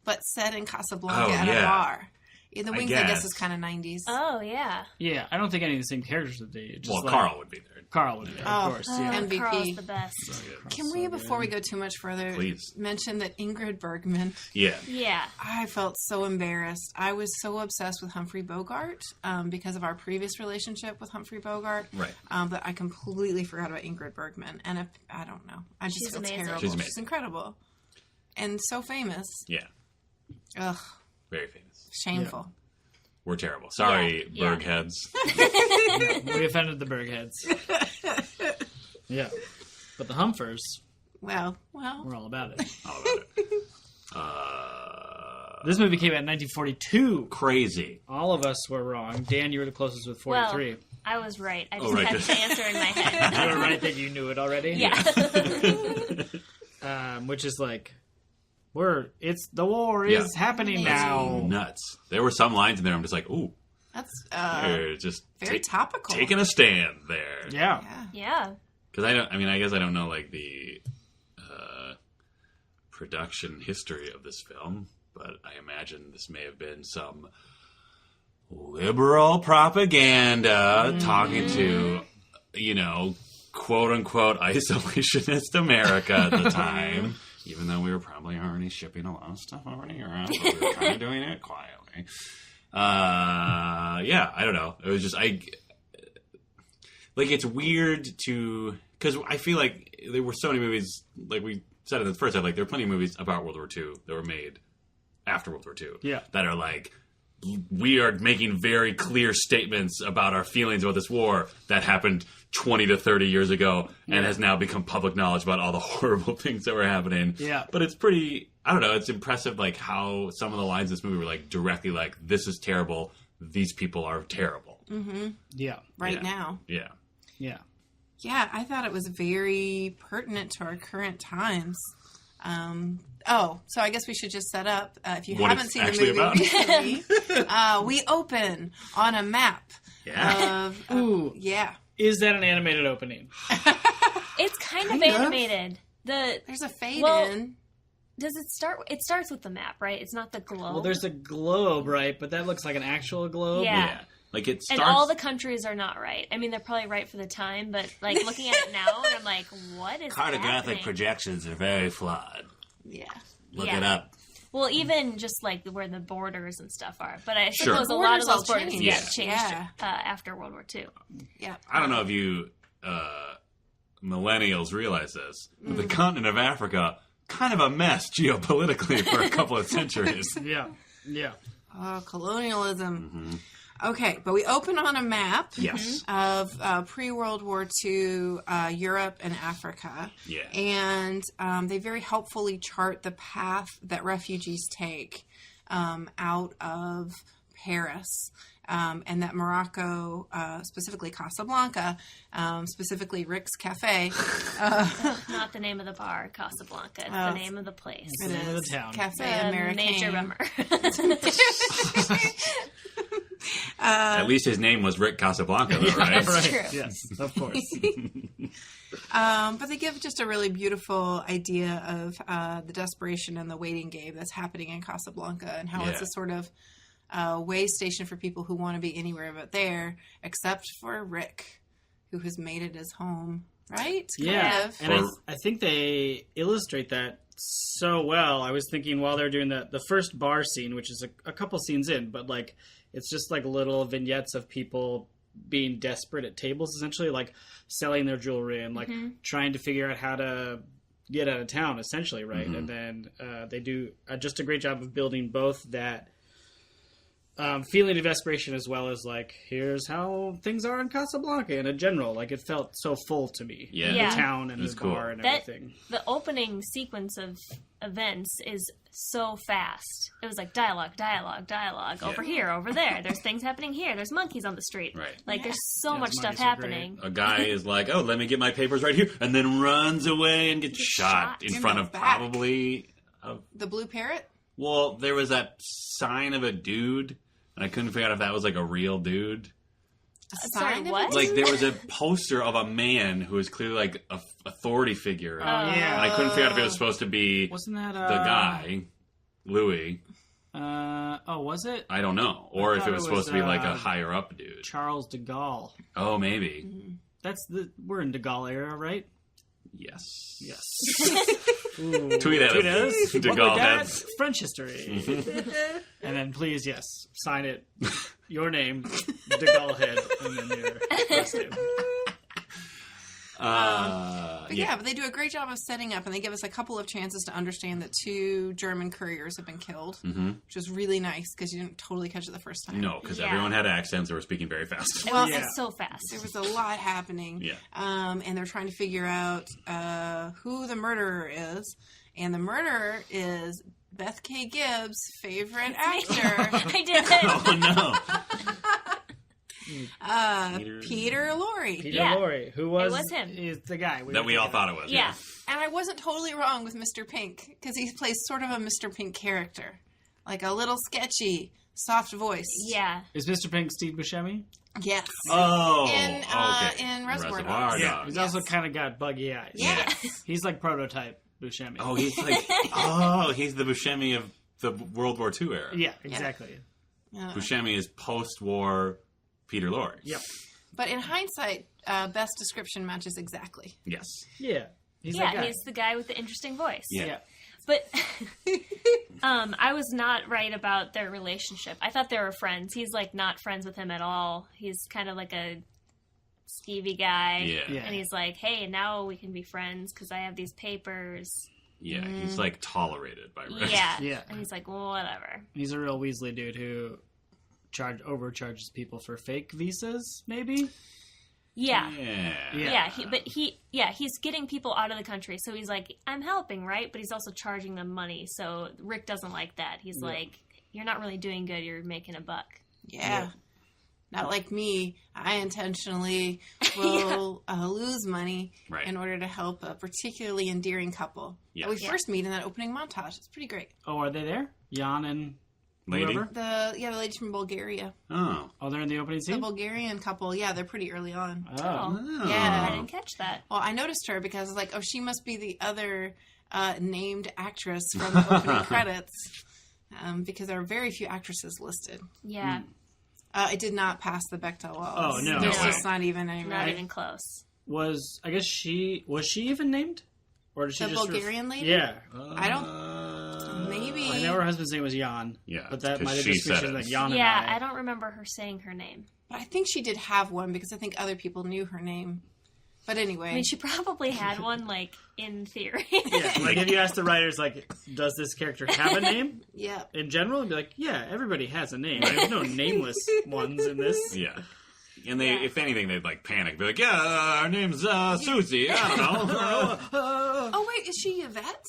but set in Casablanca at yeah. a bar. Yeah, the Wings, I guess, guess. is kind of 90s. Oh, yeah. Yeah, I don't think any of the same characters would be. Just Carl would be there. Carl would be there, of course. Yeah. MVP. Carl's the best. Can we, before we go too much further, Please. mention that Ingrid Bergman... Yeah. Yeah. I felt so embarrassed. I was so obsessed with Humphrey Bogart because of our previous relationship with Humphrey Bogart. Right. But I completely forgot about Ingrid Bergman. And I don't know. I just She's feel amazing. terrible. She's amazing. She's incredible. And so famous. Yeah. Ugh. Very famous. Shameful. We're terrible. Sorry, Yeah. Bergheads. We offended the Bergheads. Yeah. But the Humphers, Well. we're all about it. All about it. This movie came out in 1942. Crazy. All of us were wrong. Dan, you were the closest with 43. Well, I was right. I just right. had the answer in my head. You were right that you knew it already. Yeah. Which is like, the war is happening now. Nuts. There were some lines in there I'm just like, ooh. That's They're just very topical. taking a stand there. Yeah. Yeah. Yeah. Because I guess I don't know like the production history of this film, but I imagine this may have been some liberal propaganda talking to, quote unquote isolationist America at the time, even though we were probably already shipping a lot of stuff over to Europe, but we were kind of doing it quietly. I don't know. It was just, it's weird because I feel like there were so many movies, like we said in the first half, like there are plenty of movies about World War II that were made after World War II. Yeah. That are like, we are making very clear statements about our feelings about this war that happened 20 to 30 years ago and has now become public knowledge about all the horrible things that were happening. Yeah. But it's pretty, I don't know, it's impressive like how some of the lines in this movie were like directly like, this is terrible, these people are terrible. Mm-hmm. Yeah. Right now. Yeah. Yeah. Yeah, I thought it was very pertinent to our current times. So I guess we should just set up. If you What haven't it's seen the actually movie about. recently, we open on a map. Yeah. Ooh. Yeah. Is that an animated opening? It's kind of animated. There's a fade Well, in. Does it start? It starts with the map, right? It's not the globe. Well, there's a globe, right? But that looks like an actual globe. Yeah. Like it starts. And all the countries are not right. I mean, they're probably right for the time, but like looking at it now, and I'm like, what is happening? projections are very flawed. Yeah. Look it up. Well, even just like where the borders and stuff are. But I Sure. suppose a lot of Borders all those borders changed. changed Yeah. After World War II. Yeah. I don't know if you millennials realize this, but the continent of Africa, kind of a mess geopolitically for a couple of centuries. Yeah. Yeah. Oh, colonialism. Okay, but we open on a map Yes. of pre-World War II Europe and Africa. Yeah. And they very helpfully chart the path that refugees take out of Paris. And that Morocco, specifically Casablanca, specifically Rick's Cafe. Not the name of the bar, Casablanca. It's the name of the place. It's the name of the town. Cafe Americain. Major bummer. At least his name was Rick Casablanca, though, right? That's Right. true. Yes, of course. But they give just a really beautiful idea of the desperation and the waiting game that's happening in Casablanca and how it's Yeah. a sort of way station for people who want to be anywhere but there, except for Rick, who has made it his home, right? Yeah. Kind of. And I think they illustrate that so well. I was thinking while they're doing the first bar scene, which is a couple scenes in, but like it's just like little vignettes of people being desperate at tables, essentially, like selling their jewelry and like trying to figure out how to get out of town, essentially, right? And then they do just a great job of building both that feeling of desperation as well as like, here's how things are in Casablanca in a general. Like, it felt so full to me. Yeah. The town and the bar and everything. The opening sequence of events is so fast. It was like dialogue, over here, over there. There's things happening here. There's monkeys on the street. Right. Like, there's so much stuff happening. A guy is like, oh, let me get my papers right here, and then runs away and gets shot in front of probably... The blue parrot? Well, there was that sign of a dude, and I couldn't figure out if that was like a real dude. Sorry, what? Like, there was a poster of a man who was clearly like a authority figure. Oh, yeah. And I couldn't figure out if it was supposed to be Wasn't that the guy, Louis. Was it? I don't know. Or if it was supposed to be like a higher up dude. Charles de Gaulle. Oh, maybe. We're in de Gaulle era, right? Yes. Ooh. Tweet at us. De Gaulle That's French history. And then please, sign it. Your name, de Gaulle head, and then your last name. But they do a great job of setting up, and they give us a couple of chances to understand that 2 German couriers have been killed, which was really nice because you didn't totally catch it the first time. No, because everyone had accents or were speaking very fast. Well, it's so fast. There was a lot happening. Yeah. And they're trying to figure out who the murderer is, and the murderer is Beth K. Gibbs' favorite actor. I did it. Oh, no. Peter Lorre. Peter Lorre, who was... It was him. Is the guy. That we all thought it was. Yeah. And I wasn't totally wrong with Mr. Pink, because he plays sort of a Mr. Pink character. Like a little sketchy, soft voice. Yeah. Is Mr. Pink Steve Buscemi? Yes. Oh, In Reservoir Dogs. Dogs. Yeah. He's also kind of got buggy eyes. Yes. He's like prototype Buscemi. Oh, he's like... he's the Buscemi of the World War II era. Yeah, exactly. Buscemi is post-war Peter Lorre. Yep. But in hindsight, Beth's description matches exactly. Yes. Yeah. He's that guy. He's the guy with the interesting voice. Yeah. But I was not right about their relationship. I thought they were friends. He's like not friends with him at all. He's kind of like a skeevy guy. Yeah. And he's like, hey, now we can be friends because I have these papers. Yeah, he's like tolerated by Rick. Yeah. And he's like, well, whatever. He's a real Weasley dude who overcharges people for fake visas, maybe? Yeah. Yeah. He's getting people out of the country. So he's like, I'm helping, right? But he's also charging them money. So Rick doesn't like that. He's like, you're not really doing good. You're making a buck. Yeah. Not like me. I intentionally will lose money in order to help a particularly endearing couple that we first meet in that opening montage. It's pretty great. Oh, are they there? Jan and Lady? whoever? The ladies from Bulgaria. Oh, they're in the opening The scene? Bulgarian couple. Yeah, they're pretty early on. Oh. Yeah. I didn't catch that. Well, I noticed her because I was like, oh, she must be the other named actress from the opening credits because there are very few actresses listed. Yeah. It did not pass the Bechdel walls. Oh, no. There's No way. just not even any. Not even close. Was she even named? Or did she The just Bulgarian lady? Yeah. I don't. Maybe. I know her husband's name was Jan. Yeah, But that 'cause might have she just said been it. like Jan Yeah, and I don't remember her saying her name. But I think she did have one because I think other people knew her name. But anyway. I mean, she probably had one, like, in theory. Yeah, like if you ask the writers, like, does this character have a name? Yeah. In general, it'd be like, yeah, everybody has a name. There's no nameless ones in this. Yeah. And they, if anything, they'd like panic. Be like, yeah, our name's Susie. I don't know. Oh, wait, is she Yvette?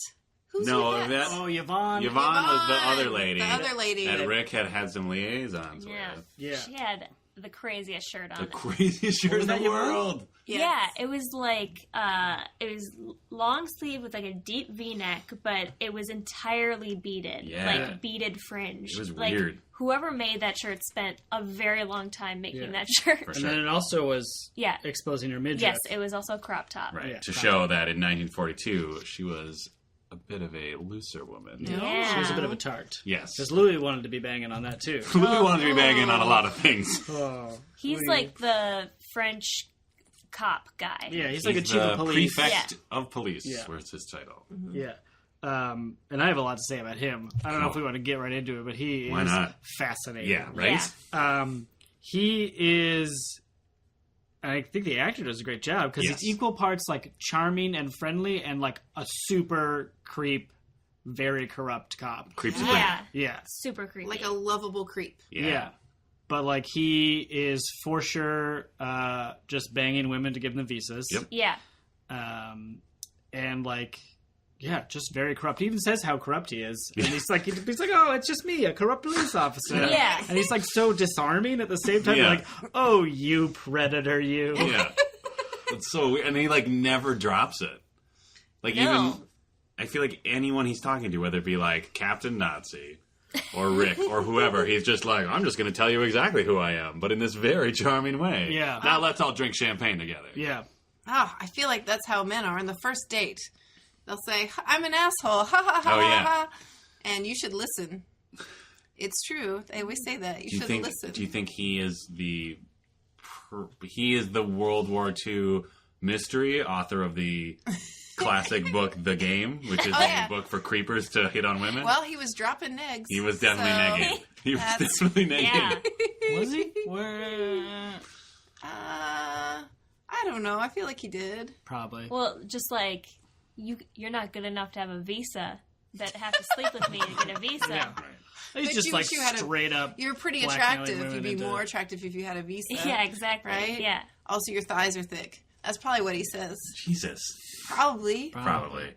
Who's No, Yvette? Yvette. Oh, Yvonne. Yvonne was the other lady. The other lady. That Rick had some liaisons Yeah. with. Yeah. She had the craziest shirt on. The craziest shirt in the that, Yvonne? world. Yes. Yeah, it was like, it was long sleeve with like a deep V-neck, but it was entirely beaded. Yeah. Like beaded fringe. It was like, weird. Whoever made that shirt spent a very long time making that shirt. For And sure. then it also was Yeah. exposing her midriff. Yes, it was also a crop top. Right. Yeah, to crop show top. that in 1942, she was a bit of a looser woman. Yeah. She was a bit of a tart. Yes. Because Louis wanted to be banging on that, too. Louis wanted to be banging on a lot of things. Oh, He's Louis. like the French cop guy. Yeah, he's like a He's chief the of police. prefect Yeah. of police. Yeah. Where's his title? Yeah. And I have a lot to say about him. I don't know if we want to get right into it, but he Why is not? fascinating. Yeah, right? Yeah. He is I think the actor does a great job because Yes. he's equal parts like charming and friendly and like a super creep, very corrupt cop. Creeps Yeah. Yeah. Super creepy. Like a lovable creep. Yeah. But like he is for sure just banging women to give them visas. Yep. Yeah. And like, yeah, just very corrupt. He even says how corrupt he is. And he's like, oh, it's just me, a corrupt police officer. Yeah. And he's like so disarming at the same time. Yeah. Like, oh, you predator, you. Yeah. It's so weird. And he, like, never drops it. Like, No. even, I feel like anyone he's talking to, whether it be, like, Captain Nazi or Rick or whoever, he's just like, I'm just going to tell you exactly who I am, but in this very charming way. Yeah. Now let's all drink champagne together. Yeah. Oh, I feel like that's how men are on the first date. They'll say, I'm an asshole. Ha ha ha Oh, yeah. ha. And you should listen. It's true. They always say that. You should listen. Do you think he is the World War II mystery author of the classic book The Game, which is yeah. a book for creepers to hit on women? Well, he was dropping negs. He was definitely so, negging. He was that's- definitely negging. Yeah. Was he? Where? I don't know. I feel like he did. Probably. Well, just like you're not good enough to have a visa, but have to sleep with me to get a visa. Yeah. He's But just you like wish you had a- straight up. You're pretty blackmailing attractive. women You'd be into- more attractive if you had a visa. Yeah, exactly. Right? Yeah. Also, your thighs are thick. That's probably what he says. Jesus. Probably. Probably.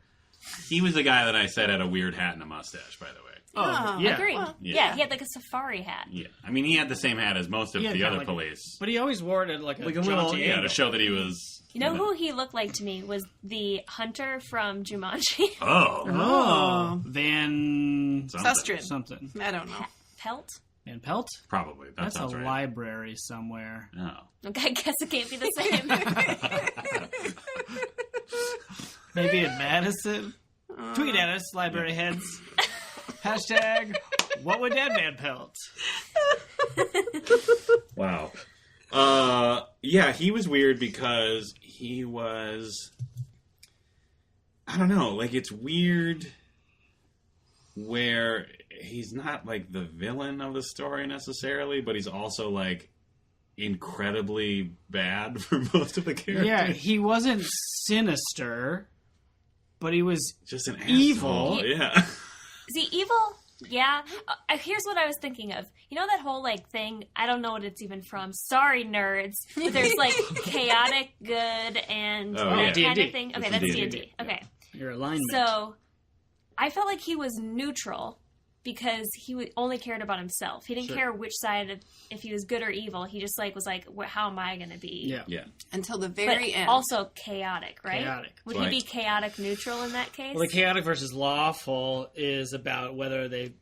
He was the guy that I said had a weird hat and a mustache, by the way. Oh, Oh, yeah. Agreed. Well, yeah, he had like a safari hat. Yeah. I mean, he had the same hat as most of He had the kinda other like- police. But he always wore it at like a Like a little, jaunty yeah, angle. to show that he was... You know who he looked like to me was the hunter from Jumanji. Oh. Oh, Van Susteren. something. I don't know. Pelt? Van Pelt? Probably. That That's a sounds right. library somewhere. Oh. Okay, I guess it can't be the same. Maybe in Madison? Tweet at us, library heads. Hashtag, what would Dad Van Pelt? Wow. Yeah, he was weird because he was... I don't know. Like, it's weird where he's not, like, the villain of the story necessarily, but he's also, like, incredibly bad for most of the characters. Yeah, he wasn't sinister, but he was Just an evil. asshole. Yeah. Is he evil? Yeah. Here's what I was thinking of. You know that whole like thing? I don't know what it's even from. Sorry, nerds. But there's like chaotic good and Oh, that yeah. kind D&D. of thing. Okay, This is that's D&D. D&D. Okay. Your alignment. So I felt like he was neutral because he only cared about himself. He didn't Sure. care which side, if he was good or evil. He just like was like, how am I going to be? yeah. Yeah. Until the But very end. also chaotic, right? Chaotic. Would Right. he be chaotic neutral in that case? Well, the chaotic versus lawful is about whether they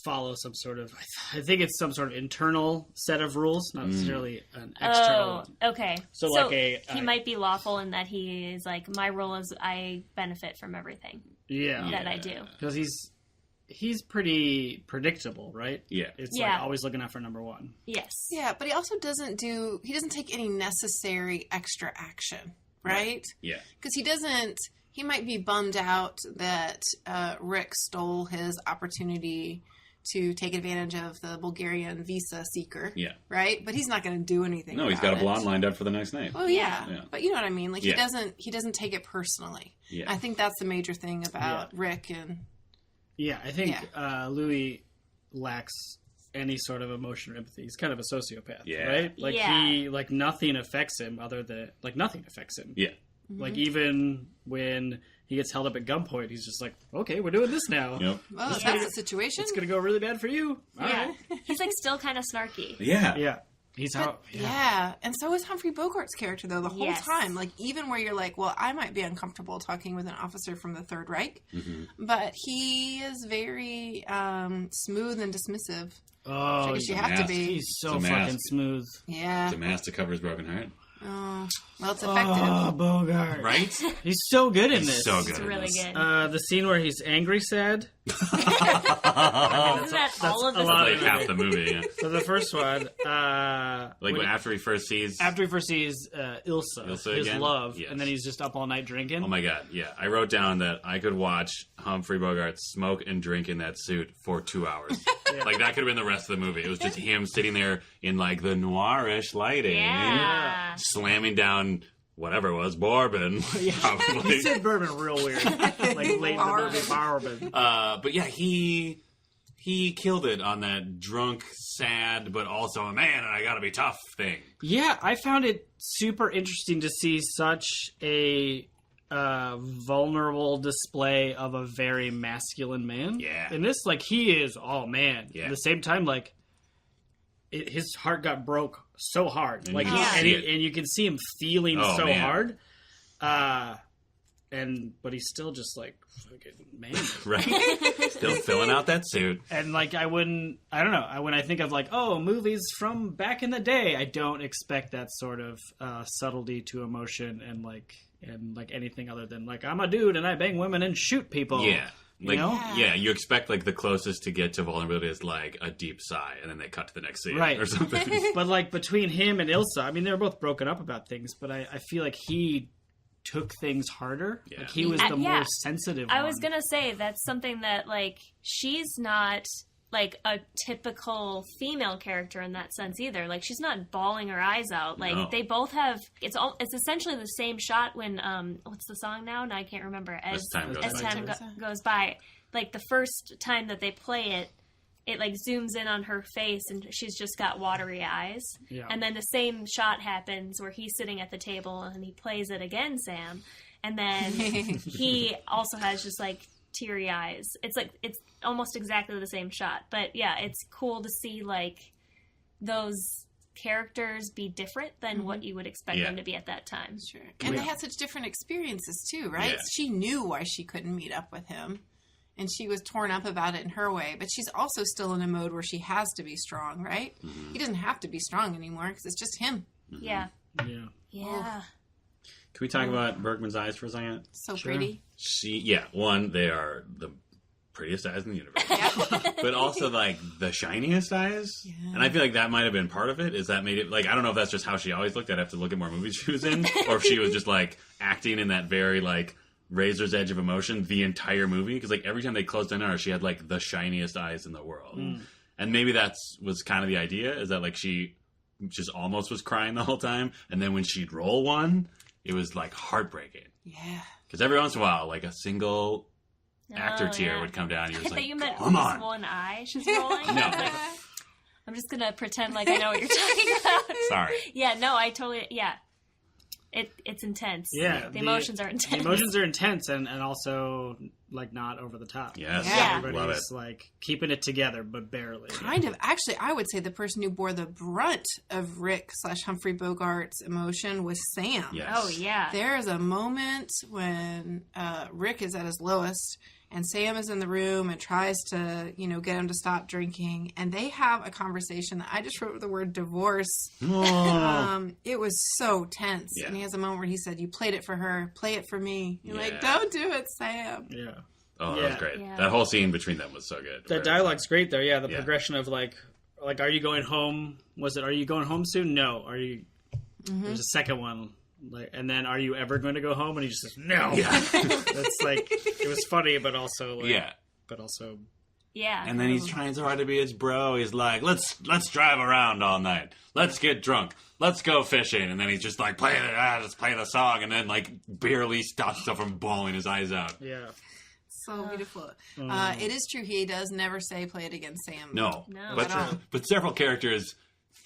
follow some sort of, I think it's some sort of internal set of rules, not necessarily an external. Oh, okay. So like he might be lawful in that he is like, my rule is I benefit from everything Yeah. that I do. Because he's pretty predictable, right? Yeah. It's Yeah. like always looking out for number one. Yes. Yeah, but he also doesn't take any necessary extra action, right? Yeah. Because he might be bummed out that Rick stole his opportunity to take advantage of the Bulgarian visa seeker. Yeah. Right? But he's not going to do anything No, he's about got a it. blonde lined up for the next night. Oh yeah. Yeah. But you know what I mean? Like Yeah. he doesn't take it personally. Yeah. I think that's the major thing about Rick and Yeah, I think Louis lacks any sort of emotion or empathy. He's kind of a sociopath, Yeah. right? Like Yeah. he, like nothing affects him other than, like nothing affects him. Yeah. Like even when he gets held up at gunpoint, he's just like, okay, we're doing this now. Yep. well, if that's the situation. It's going to go really bad for you. All Yeah. right. He's like still kind of snarky. Yeah. Yeah. He's out. Yeah, and so is Humphrey Bogart's character though the whole Yes. time. Like even where you're like, well, I might be uncomfortable talking with an officer from the Third Reich, but he is very smooth and dismissive. Oh, I guess you have to be. he's so It's a fucking mask. smooth. Yeah. It's a mask to cover his broken heart. Oh, well, it's effective. Oh, Bogart. Right? He's so good in He's this. so good. It's at really this. good. The scene where he's angry sad Isn't that all of a this? lot Like of half the movie. Yeah. So the first one, After he first sees Ilsa, his again? love, Yes. and then he's just up all night drinking. Oh my god, yeah. I wrote down that I could watch Humphrey Bogart smoke and drink in that suit for 2 hours. Like, that could have been the rest of the movie. It was just him sitting there in, like, the noirish lighting, Yeah. slamming down whatever it was, bourbon, probably. He said bourbon real weird, like late in the movie, bourbon. But yeah, he killed it on that drunk, sad, but also a man and I gotta be tough thing. Yeah, I found it super interesting to see such a vulnerable display of a very masculine man. Yeah. And this, like, he is all man. Yeah. At the same time, like, his heart got broke so hard. And Like, you can see it. and you can see him feeling Oh, so man. hard. But he's still just, like, fucking man. Right? Still filling out that suit. And, like, I don't know. When I think of, like, movies from back in the day, I don't expect that sort of subtlety to emotion and anything other than, like, I'm a dude and I bang women and shoot people. Yeah. Like, know? yeah, you expect, like, the closest to get to vulnerability is, like, a deep sigh, and then they cut to the next scene Right. or something. But, like, between him and Ilsa, I mean, they were both broken up about things, but I feel like he took things harder. Yeah. Like, he was the Yeah. more sensitive I one. was gonna say that's something that, like, she's not like a typical female character in that sense either. Like, she's not bawling her eyes out. Like, No. they both have. It's essentially the same shot when what's the song now? No, I can't remember. As time goes by. time goes by, like the first time that they play it like zooms in on her face and she's just got watery eyes. Yeah. And then the same shot happens where he's sitting at the table and he plays it again, Sam. And then he also has just like teary eyes. It's like, it's almost exactly the same shot. But yeah, it's cool to see like those characters be different than what you would expect Yeah. them to be at that time. Sure. And they had such different experiences too, right? Yeah. She knew why she couldn't meet up with him. And she was torn up about it in her way. But she's also still in a mode where she has to be strong, right? He doesn't have to be strong anymore because it's just him. Yeah. Yeah. Yeah. Can we talk about Bergman's eyes for a second? So Sure. pretty. They are the prettiest eyes in the universe. But also, like, the shiniest eyes. Yeah. And I feel like that might have been part of it. Is that made it, like, I don't know if that's just how she always looked. I'd have to look at more movies she was in. Or if she was just, like, acting in that very, like, razor's edge of emotion the entire movie. Because, like, every time they closed in on her, she had, like, the shiniest eyes in the world. And maybe was kind of the idea, is that, like, she just almost was crying the whole time. And then when she'd roll one, it was, like, heartbreaking. Yeah. Because every once in a while, like, a single actor Oh, tear yeah. would come down. And I you're just thought like, you meant come just on. one eye she's rolling. No. I was like, I'm just gonna pretend like I know what you're talking about. Sorry. Yeah, no, I totally. Yeah, it's intense. Yeah, the emotions are intense. The emotions are intense and also like not over the top. Yes. Yeah. Love it. Everybody's like keeping it together, but barely. Kind of. Actually, I would say the person who bore the brunt of Rick/Humphrey Bogart's emotion was Sam. Yes. Oh yeah. There is a moment when Rick is at his lowest and Sam is in the room and tries to, get him to stop drinking. And they have a conversation that I just wrote the word divorce. Oh. It was so tense. Yeah. And he has a moment where he said, "You played it for her, play it for me." You're like, Yeah. "Don't do it, Sam." Yeah. Oh, that Yeah. was great. Yeah. That whole scene between them was so good. The dialogue's great there. Yeah, the Yeah. progression of like, are you going home? Are you going home soon? No. Are you? There's a second one. Like, and then, are you ever going to go home? And he just says, no. Yeah. That's like, it was funny, but also like, Yeah. but also, Yeah. And then he's trying so hard to be his bro. He's like, let's drive around all night. Let's get drunk. Let's go fishing. And then he's just like, let's play the song. And then like barely stops himself from bawling his eyes out. yeah. So beautiful. It is true. He does never say "play it again, Sam." No. No. But, At all. but several characters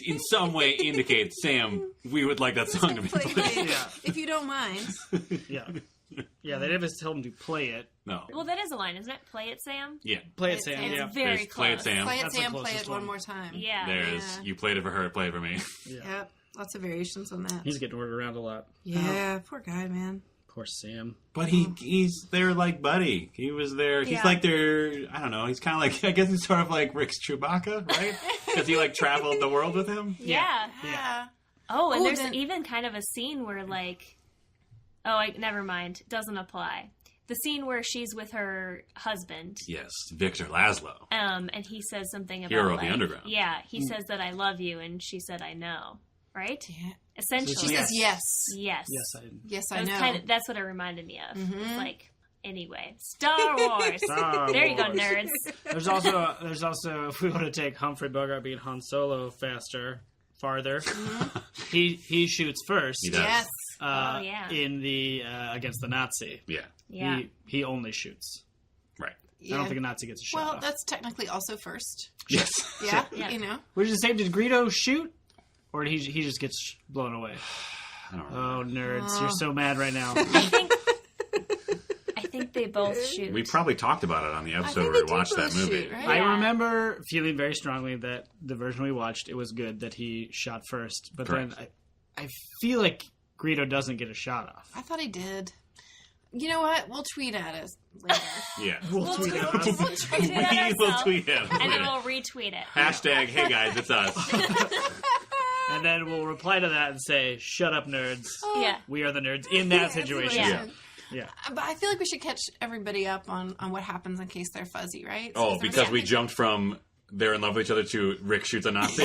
in some way indicate, Sam, we would like that song to be Play played. it, if you don't mind. Yeah. Yeah, they never tell him to play it. No. Well, that is a line, isn't it? Play it, Sam. Yeah. Play it, It's- Sam. it's Yeah. Very There's close. Play It, Sam. Play it, That's the Sam. Play it closest one one. more time. Yeah. There's Yeah. you played it for her, play it for me. Yep. Lots of variations on that. He's getting ordered around a lot. Yeah, poor guy, man. Poor Sam. But he's their like buddy. He was there. He's Yeah. like their, I don't know. He's kind of like, I guess he's sort of like Rick's Chewbacca, right? Because he like traveled the world with him. Yeah. Yeah. Oh, and Oh, there's then- even kind of a scene where like, never mind, doesn't apply. the scene where she's with her husband. Yes, Victor Laszlo. And he says something about Hero of the Underground. Yeah, he says that I love you, and she said I know. Right? Yeah. Essentially. She says yes. Yes. Yes, I know. That's what it reminded me of. It's like, anyway, Star Wars. There you go, nerds. There's also if we want to take Humphrey Bogart being Han Solo farther, he shoots first. He does. Yes. In the against the Nazi. Yeah. He only shoots. Right. Yeah. I don't think a Nazi gets a shot. Well, off. that's technically also first. Yes. Yeah, Yeah. you know. Which is the same. Did Greedo shoot, or did he just gets blown away? I don't know. Oh, nerds! You're so mad right now. I think they both shoot. We probably talked about it on the episode think where they we watched do that both movie. shoot, right? I Yeah. remember feeling very strongly that the version we watched, it was good that he shot first, but Correct. then I feel like Greedo doesn't get a shot off. I thought he did. You know what? We'll tweet at us later. Yeah. We'll tweet it. We'll tweet it at We will ourselves. tweet him. and then we'll retweet it. Hashtag, hey guys, it's us. And then we'll reply to that and say, "Shut up, nerds. Yeah. We are the nerds in that situation." Yeah. Yeah. But I feel like we should catch everybody up on what happens in case they're fuzzy, right? So Oh, is there because we something- jumped from they're in love with each other to Rick shoots a Nazi?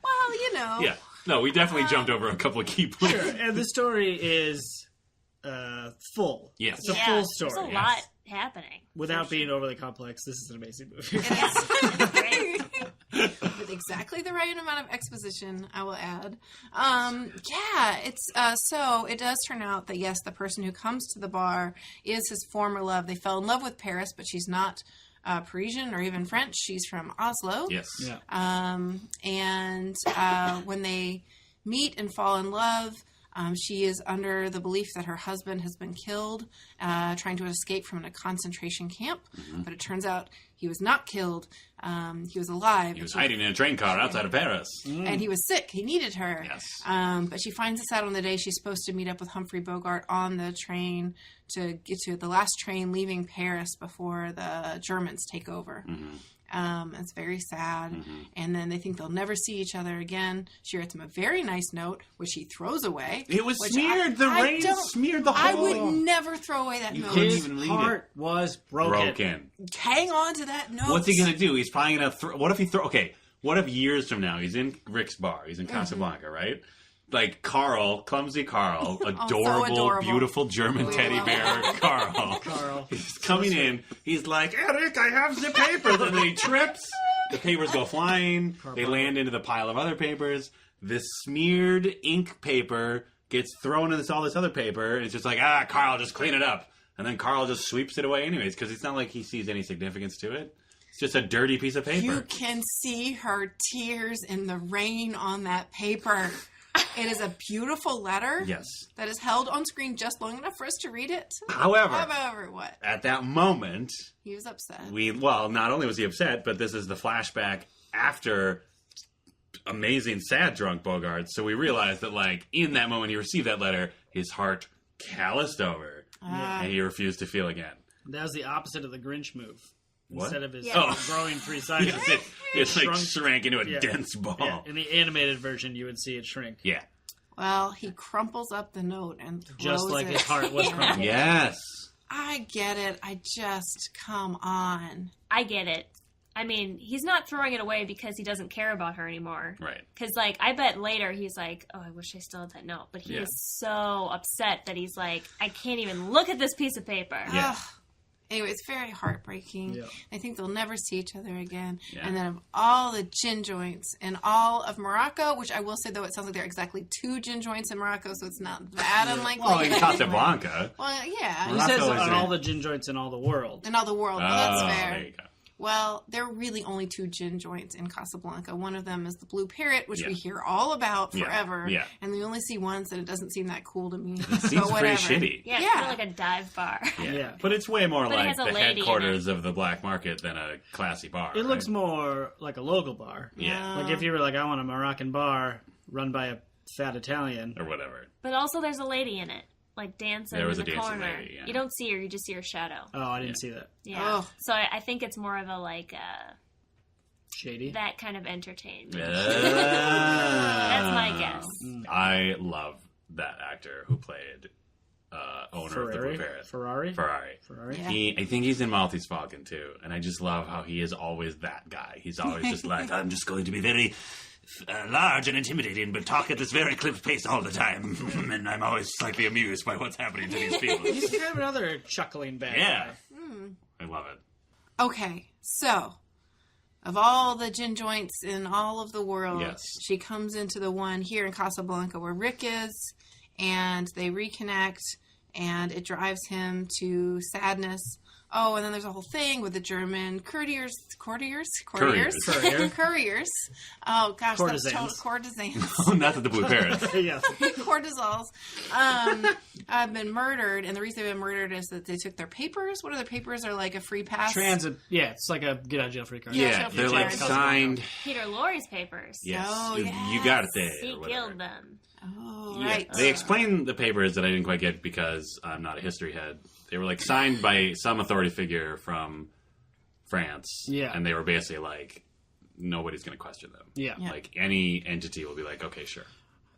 Well, you know. Yeah. No, we definitely jumped over a couple of key points. Sure. And the story is full. Yes. It's a Yeah, full There's story. a lot happening. Without being overly complex, this is an amazing movie. Great. With exactly the right amount of exposition, I will add. Yeah, it's so it does turn out that yes, the person who comes to the bar is his former love. They fell in love with Paris, but she's not Parisian or even French. She's from Oslo. Yes. Yeah. And when they meet and fall in love, she is under the belief that her husband has been killed, trying to escape from a concentration camp. But it turns out he was not killed. He was alive. He was hiding in a train car outside of Paris. And he was sick. He needed her. Yes. But she finds this out on the day she's supposed to meet up with Humphrey Bogart on the train to get to the last train leaving Paris before the Germans take over. It's very sad. And then they think they'll never see each other again. She writes him a very nice note, which he throws away. It was which smeared. The rain smeared the I whole would never throw away that note. couldn't His even read heart was broken. broken. Hang on to that note. What's he going to do? He's probably going to what if he okay, what if years from now he's in Rick's bar, he's in Casablanca, right? Like Carl, clumsy Carl, adorable, beautiful German teddy bear Carl. He's coming in. He's like, Eric, I have the papers. And then he trips. The papers go flying. They land into the pile of other papers. This smeared ink paper gets thrown into all this other paper. And it's just like, Carl, just clean it up. And then Carl just sweeps it away anyways because it's not like he sees any significance to it. It's just a dirty piece of paper. You can see her tears in the rain on that paper. It is a beautiful letter. Yes. That is held on screen just long enough for us to read it. However, what? at that moment, He was upset. not only was he upset, but this is the flashback after amazing sad drunk Bogart. So we realized that, like, in that moment he received that letter, his heart calloused over, and he refused to feel again. That was the opposite of the Grinch move. What? Instead of his Oh. growing three sizes. It like shrunk. shrank into a Yeah. dense ball. Yeah, in the animated version, you would see it shrink. Yeah. Well, he crumples up the note and throws Just like it. his heart was crumpled. Yes. I get it. Come on. I get it. I mean, he's not throwing it away because he doesn't care about her anymore. Right. Because, like, I bet later he's like, oh, I wish I still had that note. But he Yeah. is so upset that he's like, I can't even look at this piece of paper. Yeah. Ugh. Anyway, it's very heartbreaking. Yeah. I think they'll never see each other again. Yeah. And then of all the gin joints in all of Morocco, which I will say, though, it sounds like there are exactly 2 gin joints in Morocco, so it's not that unlikely. Well, in Casablanca. Well, yeah. He Morocco says is on it. all the gin joints in all the world. In all the world. Well, that's fair. There you go. Well, there are really only 2 gin joints in Casablanca. One of them is the Blue Parrot, which Yeah. we hear all about Yeah. forever. Yeah. And we only see once, and it doesn't seem that cool to me. It But seems whatever. pretty shitty. Yeah, it's Yeah. kind of like a dive bar. Yeah. But it's way more But it like has a the lady in headquarters of the black market than a classy bar. It looks right? more like a local bar. Yeah. Like if you were like, I want a Moroccan bar run by a fat Italian. Or whatever. But also there's a lady in it, like dancing There was in a the dancing corner. lady, yeah. You don't see her, you just see her shadow. Oh, I didn't see that. Yeah. Oh. So I think it's more of a, like, Shady. that kind of entertainment. That's That's my guess. I love that actor who played owner of the Blue Parrot. Ferrari. Yeah. I think he's in Maltese Falcon too, and I just love how he is always that guy. He's always just like, I'm just going to be very large and intimidating, but talk at this very clipped pace all the time, and I'm always slightly amused by what's happening to these people. He's kind of another chuckling bad guy. I love it. Okay, so of all the gin joints in all of the world, Yes. she comes into the one here in Casablanca where Rick is, and they reconnect, and it drives him to sadness. Oh, and then there's a whole thing with the German couriers. Couriers. Oh, gosh, Courtesans. that's total courtesans. Oh, not that the Blue Parrot. Yeah. Cortisals have been murdered, and the reason they've been murdered is that they took their papers. What are their papers? Are like a free pass? Transit. Yeah, it's like a get out of jail free card. Yeah, they're like signed. Peter Lorre's papers. Yes, Oh, yes. you got it there. He or whatever. killed them. Oh, Yeah. right. They explain the papers that I didn't quite get because I'm not a history head. They were like signed by some authority figure from France. Yeah. And they were basically like, nobody's going to question them. Yeah. Yeah. Like any entity will be like, okay, sure.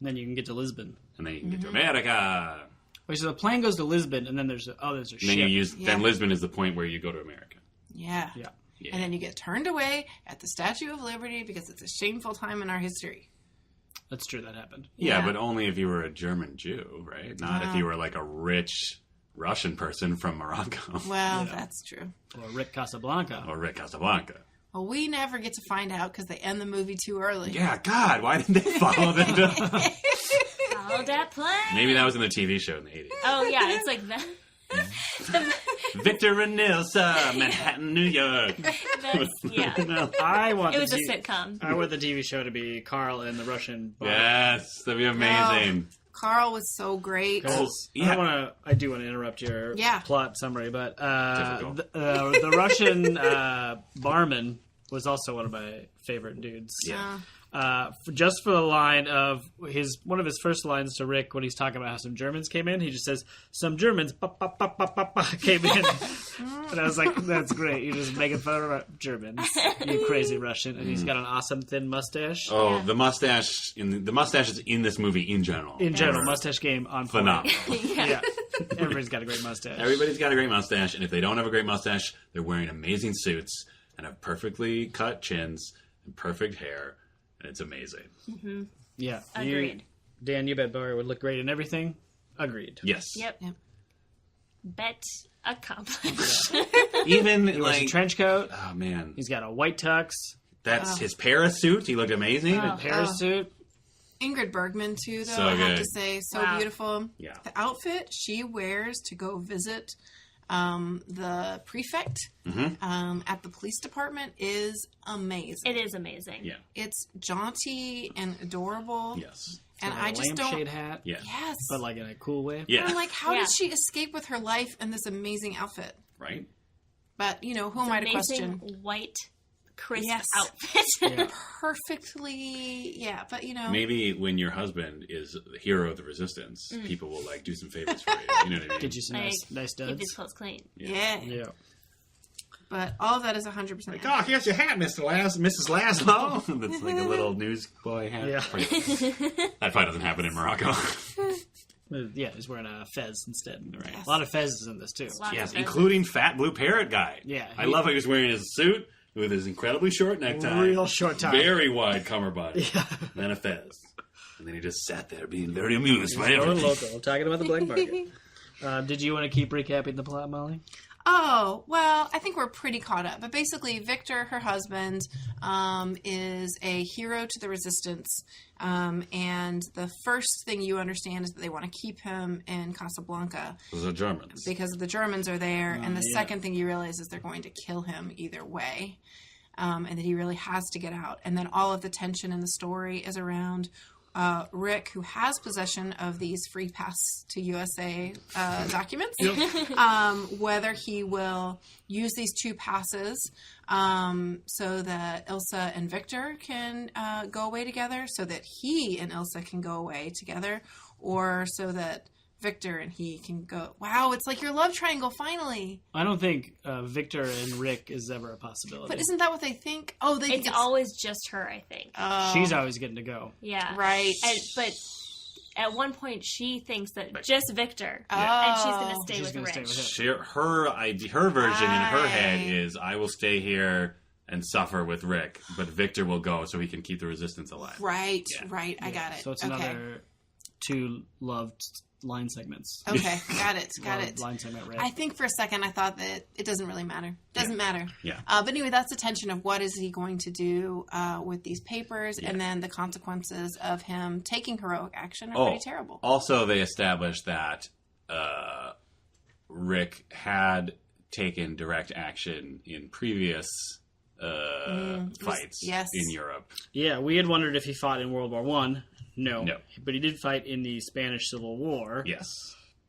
And then you can get to Lisbon. And then you can get to America. Wait, so the plane goes to Lisbon, and then there's a And ship. then then Yeah. Lisbon is the point where you go to America. Yeah. Yeah. Yeah. And then you get turned away at the Statue of Liberty because it's a shameful time in our history. That's true. That happened. Yeah, Yeah. but only if you were a German Jew, right? Not if you were like a rich Russian person from Morocco. Well, that's true. Or Rick Casablanca. Or Rick Casablanca. Well, we never get to find out because they end the movie too early. Yeah, God, why didn't they follow them? Follow that plane. Maybe that was in the TV show in the 80s. Oh, yeah, it's like that. Victor and Nilsa, Manhattan, New York. Yeah. No. I want. It was the a sitcom. I want the TV show to be Carl and the Russian. Bar. Yes, that'd be amazing. Carl was so great. Oh, yeah. I do want to interrupt your Yeah. plot summary, but Typical. the Russian barman was also one of my favorite dudes. Yeah. Just for the line of one of his first lines to Rick when he's talking about how some Germans came in, he just says, "Some Germans came in," and I was like, "That's great! You're just making fun of Germans, you crazy Russian." And he's got an awesome thin mustache. Oh, Yeah. the mustaches in this movie in general. In general, are mustache game on point. phenomenal. Yeah, everybody's got a great mustache. Everybody's got a great mustache, and if they don't have a great mustache, they're wearing amazing suits and have perfectly cut chins and perfect hair, and it's amazing. Yeah, Agreed. Dan, you bet Bowie would look great in everything. Agreed. Yes. Yep. Yep. Bet accomplished. Even He wears a like, trench coat. oh man, He's got a white tux, that's his Paris suit. He looked amazing. a Paris suit. Ingrid Bergman, too, though, So I have good. to say. So Wow. beautiful. Yeah. The outfit she wears to go visit the prefect at the police department is amazing. It is amazing. Yeah. It's jaunty and adorable. Yes. And Got I a just don't... lampshade hat. Yeah. Yes. But like in a cool way. Yeah. I'm like, how Yeah. did she escape with her life in this amazing outfit? Right. But, who am I to Amazing question? white, crisp Yes. outfit. Yeah. Perfectly, yeah, but Maybe when your husband is the hero of the resistance, people will like do some favors for you. You know what I mean? Get you some Like, nice keep duds. his clothes clean. yeah. Yeah. But all of that is 100% Like, oh, here's your hat, Mrs. Laszlo. That's like a little newsboy hat. Yeah. That probably doesn't happen in Morocco. Yeah, he's wearing a fez instead. Right. A lot of fezzes in this too. Lots Yes, of including Fat Blue Parrot guy. Yeah, I love how he was wearing his suit with his incredibly short necktie. Real short tie. Very wide cummerbund. Yeah. Then a fez. And then he just sat there being very amused by Going everything. local. Talking about the black market. Did you want to keep recapping the plot, Molly? Oh, well, I think we're pretty caught up. But basically, Victor, her husband, is a hero to the resistance. And the first thing you understand is that they want to keep him in Casablanca Those are Germans. because the Germans are there. And the yeah. second thing you realize is they're going to kill him either way. And that he really has to get out. And then all of the tension in the story is around Rick, who has possession of these free pass to USA documents, whether he will use these two passes so that Ilsa and Victor can go away together, so that he and Ilsa can go away together, or so that Victor and he can go. Wow, it's like your love triangle finally. I don't think Victor and Rick is ever a possibility. But isn't that what they think? Oh, they think It's always just her, I think. She's always getting to go. Yeah. right. But at one point she thinks that just Victor, Oh. and she's going to stay She's with gonna Rick. stay with him. Her version in her head is, I will stay here and suffer with Rick, but Victor will go so he can keep the resistance alive. Right. I got it. So it's okay. another two loved line segments. Okay, got it. Loved line segment Rick. I think for a second I thought that it doesn't really matter. Doesn't matter. Yeah. But anyway, that's the tension of what is he going to do with these papers, and then the consequences of him taking heroic action are pretty terrible. Also, they established that Rick had taken direct action in previous fights in Europe. Yeah, we had wondered if he fought in World War I. No. No. But he did fight in the Spanish Civil War. Yes.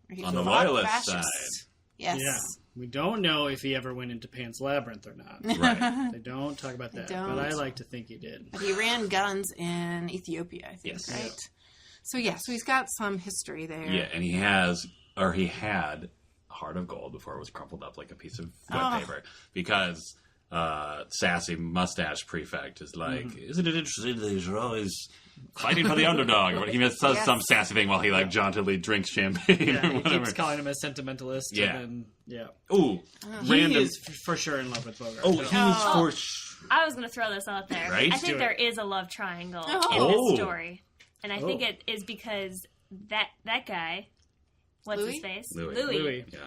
He On the fought loyalist fascists. Yes. Yeah. We don't know if he ever went into Pan's Labyrinth or not. Right. They don't talk about that. don't. But I like to think he did. But he ran guns in Ethiopia, I think, Yes. right? So he's got some history there. Yeah, and he had a heart of gold before it was crumpled up like a piece of wet paper. Because sassy mustache prefect is like, isn't it interesting that you're always fighting for the underdog? Or he says some sassy thing while he jauntily drinks champagne Yeah, or he whatever. keeps calling him a sentimentalist. Yeah. And then, Ooh, He random. is for sure in love with Bogart. Oh, though. he's for I was going to throw this out there. Right? I think Do there it. is a love triangle in Oh. this story. And I think it is because that guy, what's Louis? his face? Louis. Yeah.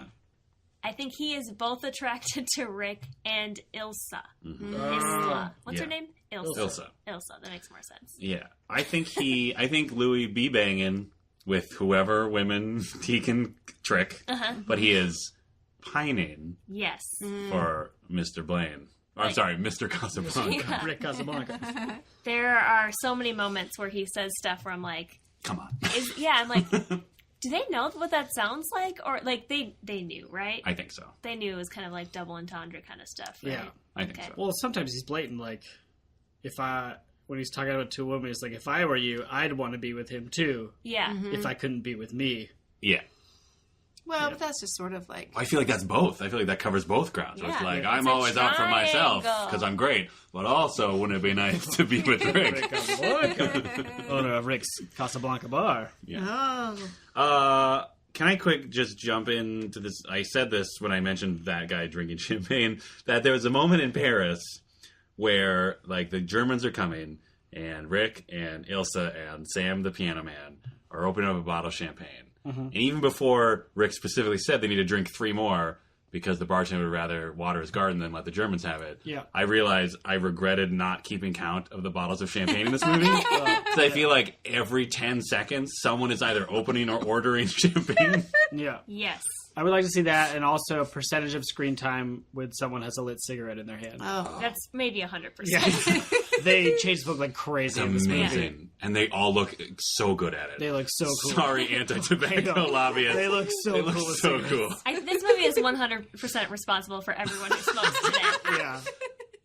I think he is both attracted to Rick and Ilsa. Mm-hmm. Isla. What's her Yeah. name? Ilsa. Ilsa. That makes more sense. Yeah. I think Louis be banging with whoever women he can trick, but he is pining Yes. for Mr. Blaine. I'm sorry, Mr. Casablanca. Yeah. Rick Casablanca. There are so many moments where he says stuff where I'm like, Come on. I'm like, do they know what that sounds like? Or like they knew, right? I think so. They knew it was kind of like double entendre kind of stuff, right? Yeah, I think so. Well, sometimes he's blatant. Like, when he's talking about two women, it's like, if I were you, I'd want to be with him too. Yeah. If I couldn't be with me. Yeah. Well, but that's just sort of like... I feel like that's both. I feel like that covers both grounds. Where it's Yeah. like, It's I'm a always out for myself triangle. because I'm great, but also wouldn't it be nice to be with Rick? Rick Casablanca, owner of Rick's Casablanca bar. Yeah. Oh. Can I quick just jump into this? I said this when I mentioned that guy drinking champagne, that there was a moment in Paris where, the Germans are coming, and Rick and Ilsa and Sam the piano man are opening up a bottle of champagne. And even before Rick specifically said they need to drink 3 more because the bartender would rather water his garden than let the Germans have it, Yeah. I realized I regretted not keeping count of the bottles of champagne in this movie. Because I feel like every 10 seconds, someone is either opening or ordering champagne. Yeah. Yes. I would like to see that, and also a percentage of screen time when someone has a lit cigarette in their hand. Oh. That's maybe 100%. Yeah. They changed the book like crazy in this movie. Amazing. And they all look so good at it. They look so cool. Sorry, anti-tobacco lobbyists. They look so They cool. look with so cigarettes. cool. This movie is 100% responsible for everyone who smokes today. Yeah.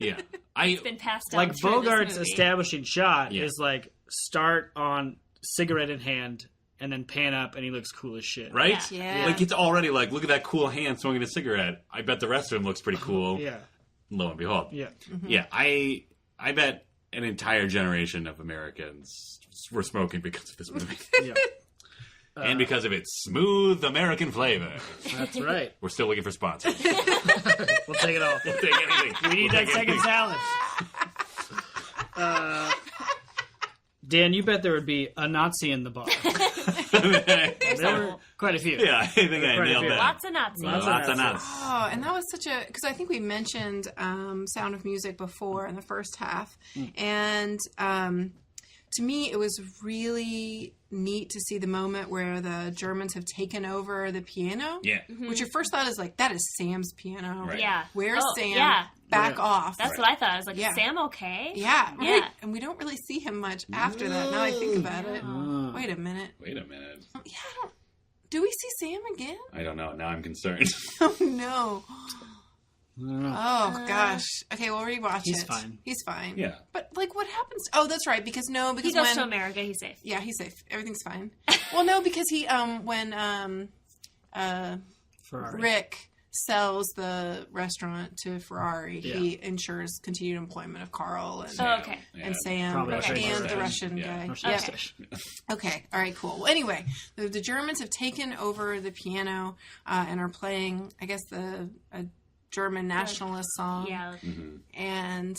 Yeah. It's been passed down Like through Bogart's this movie. establishing shot Yeah. is like start on cigarette in hand and then pan up and he looks cool as shit. Right? Yeah. Like, it's already like, look at that cool hand smoking a cigarette. I bet the rest of him looks pretty cool. Yeah. Lo and behold. Yeah. Yeah, I bet an entire generation of Americans were smoking because of this movie. Yeah. And because of its smooth American flavor. That's right. We're still looking for sponsors. We'll take it all. We'll take anything. We need that second salad. Dan, you bet there would be a Nazi in the bar. There were quite a few. Yeah, I think I Quite a nailed few. that. Lots of Nazis. Lots of nuts. Oh, and that was such a... Because I think we mentioned Sound of Music before in the first half. And to me, it was really neat to see the moment where the Germans have taken over the piano. Yeah. Which your first thought is like, that is Sam's piano. Right. Yeah. Where's Oh, Sam? Yeah. Back Yeah. off. That's what I thought. I was like, Yeah. is Sam okay? Yeah, right. Yeah. And we don't really see him much after that. Now I think about it. Oh. Wait a minute. Wait a minute. Yeah, I don't... Do we see Sam again? I don't know. Now I'm concerned. Oh, no. I don't know. Oh, gosh. Okay, we'll rewatch He's it. fine. He's fine. Yeah. But, what happens... Oh, that's right, because He goes when... to America. He's safe. Yeah, he's safe. Everything's fine. Well, no, because he, when Ferrari. Rick sells the restaurant to Ferrari, he ensures continued employment of Carl and and Sam and the Russian guy. Okay. All right. Cool. Well, anyway, the Germans have taken over the piano and are playing, I guess, a German nationalist song. Yeah. And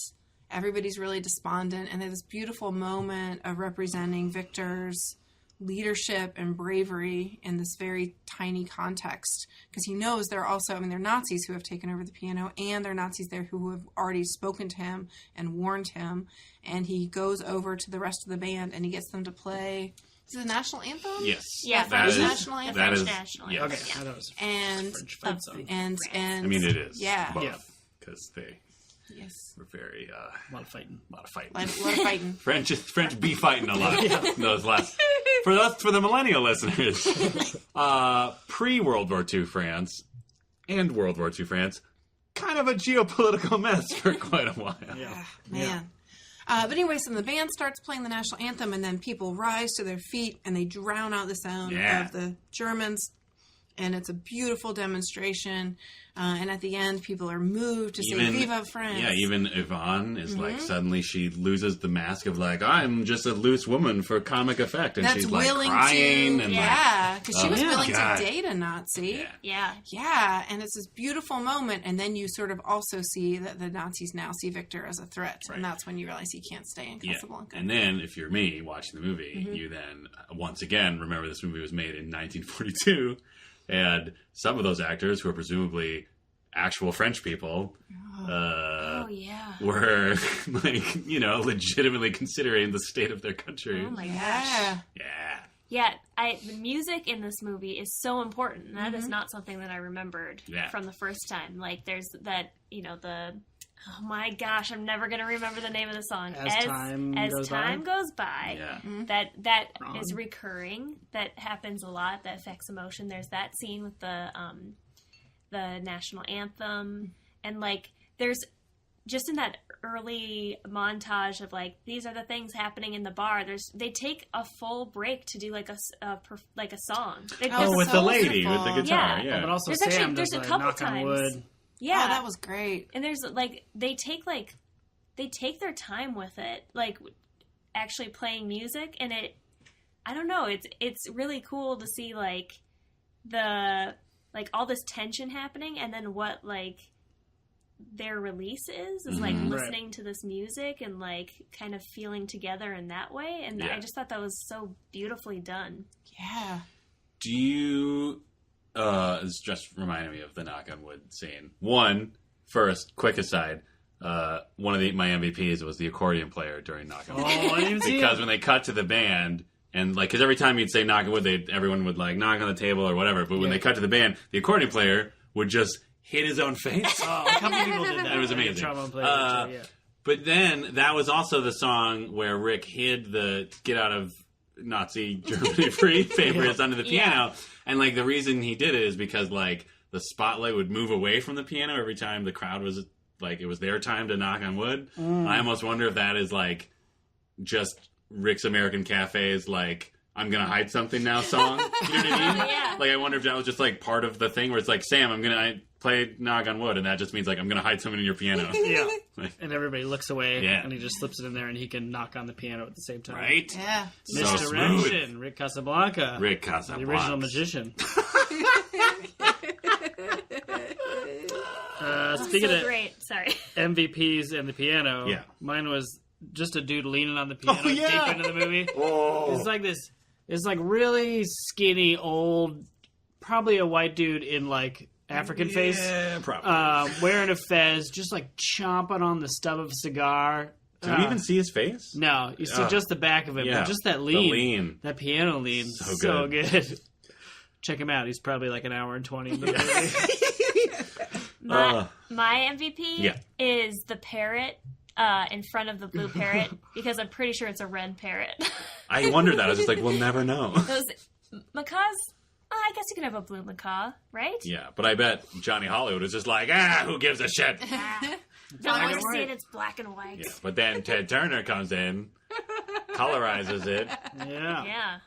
everybody's really despondent, and there's this beautiful moment of representing Victor's leadership and bravery in this very tiny context, because he knows there are also, they're Nazis who have taken over the piano, and there are Nazis there who have already spoken to him and warned him, and he goes over to the rest of the band and he gets them to play. Is it the national anthem? Yes. Yeah, French national anthem. French national yes. anthem. Okay, I thought it was And French fight song. and I mean, it is. Yeah. Both. Because they Yes. were very... a lot of fighting. A lot of fighting. A lot of fighting. French be fighting a lot. Those last... For the millennial listeners, pre-World War II France and World War II France, kind of a geopolitical mess for quite a while. Yeah. Man. But anyway, so the band starts playing the national anthem, and then people rise to their feet, and they drown out the sound of the Germans. And it's a beautiful demonstration. And at the end, people are moved to say, Viva France. Yeah, even Yvonne is like, suddenly she loses the mask of like, I'm just a loose woman for comic effect. And she's like crying. Because she was willing God. to date a Nazi. Yeah, and it's this beautiful moment. And then you sort of also see that the Nazis now see Victor as a threat. Right. And that's when you realize he can't stay in Casablanca. And then, if you're me watching the movie, you then, once again, remember this movie was made in 1942. And some of those actors, who are presumably actual French people, were like, legitimately considering the state of their country. Oh my gosh. Yeah. The music in this movie is so important. And that is not something that I remembered from the first time. Like, there's that, oh my gosh, I'm never going to remember the name of the song. As time goes by. Yeah. That is recurring. That happens a lot. That affects emotion. There's that scene with the national anthem. And, like, there's just in that early montage of, like, these are the things happening in the bar. They take a full break to do, like, a song. With the lady with the guitar. Yeah. But also there's Sam there's does a couple knock times. on wood. Yeah. Oh, that was great. And there's, like, they take their time with it, like, actually playing music, and I don't know, it's really cool to see, like, all this tension happening, and then what, like, their release is like listening to this music and, like, kind of feeling together in that way, and I just thought that was so beautifully done. Yeah. Do you... this just reminded me of the knock on wood scene. First, quick aside, one of my MVPs was the accordion player during knock on wood. Oh, I didn't see Because when they cut to the band, and like, because every time you'd say knock on wood, everyone would like knock on the table or whatever. But when they cut to the band, the accordion player would just hit his own face. Oh, a couple people did that. It was amazing. Trombone player too, But then that was also the song where Rick hid the "Get Out of Nazi Germany Free" favorites under the piano. And, like, the reason he did it is because, like, the spotlight would move away from the piano every time the crowd was, like, it was their time to knock on wood. I almost wonder if that is, like, just Rick's American Cafe's, like, I'm going to hide something now song. You know what I mean? Yeah. Like, I wonder if that was just, like, part of the thing where it's like, Sam, I'm going to play knock on wood, and that just means, like, I'm going to hide something in your piano. Yeah. And everybody looks away, Yeah. and he just slips it in there, and he can knock on the piano at the same time. Right? Yeah. So Misdirection. smooth. Rick Casablanca. Rick Casablanca. The original magician. Speaking of Great. Sorry. MVPs and the piano, mine was just a dude leaning on the piano deep into the movie. It's like this. It's like really skinny, old, probably a white dude in like African face. Yeah, probably. Wearing a fez, just like chomping on the stub of a cigar. Do you even see his face? No, you see just the back of it, but just that lean. The lean. That piano lean. So good. Check him out. He's probably like an hour and 20 into the movie. My MVP is the parrot in front of the blue parrot, because I'm pretty sure it's a red parrot. I wondered that. I was just like, we'll never know. Those macaws, I guess you can have a blue macaw, right? Yeah, but I bet Johnny Hollywood was just like, who gives a shit? No one wants to see it, it's black and white. Yeah, but then Ted Turner comes in, colorizes it. Yeah. Yeah.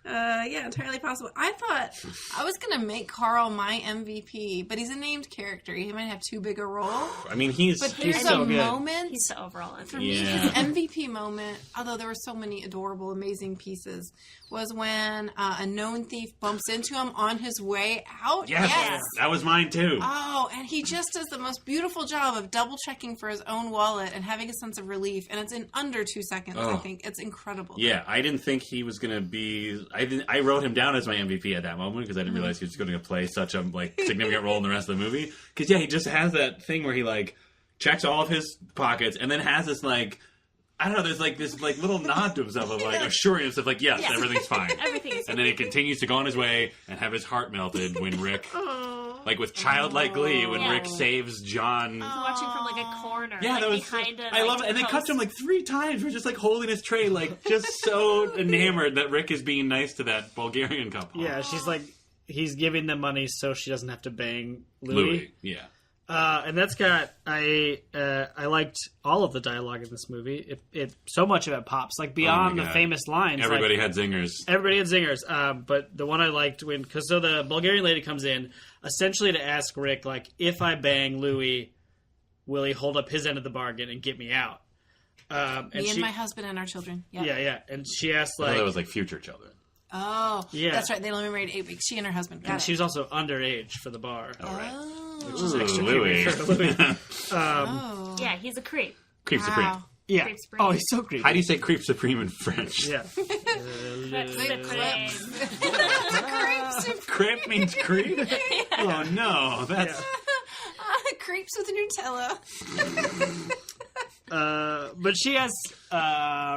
Yeah, entirely possible. I thought I was going to make Carl my MVP, but he's a named character. He might have too big a role. I mean, he's There's so a good. moment. He's the overall MVP. For me, his MVP moment, although there were so many adorable, amazing pieces, was when a known thief bumps into him on his way out. Yes, that was mine too. Oh, and he just does the most beautiful job of double checking for his own wallet and having a sense of relief. And it's in under 2 seconds. I think it's incredible. Yeah, I didn't think he was going to be. I wrote him down as my MVP at that moment because I didn't realize he was going to play such a significant role in the rest of the movie. Because he just has that thing where he checks all of his pockets and then has this I don't know. There's this little nod to himself of assuring himself yes, everything's fine. Everything's And then he continues to go on his way and have his heart melted when Rick, with childlike glee, when Rick saves John. He's watching from a corner. Yeah, that was behind I love it. And they cut to him 3 times. We're just holding his tray, just so enamored that Rick is being nice to that Bulgarian couple. Yeah, she's he's giving them money so she doesn't have to bang Louis. Yeah. And that's got I liked all of the dialogue in this movie. It so much of it pops beyond the famous lines. Everybody had zingers. Everybody had zingers. But the one I liked so the Bulgarian lady comes in essentially to ask Rick if I bang Louis, will he hold up his end of the bargain and get me out? And my husband and our children. Yep. Yeah. And she asked that was future children. Oh, yeah. That's right. They only married 8 weeks. She and her husband. Got and it. she was also underage for the bar. All right. Oh. Which is extra Louis. creepy for Louis. Yeah, he's a creep. Creep Supreme. Yeah. Creep Supreme. Oh, he's so creepy. How do you say Creep Supreme in French? Yeah. Crepe means creep? Oh, no. That's... Crepes with Nutella. But she asks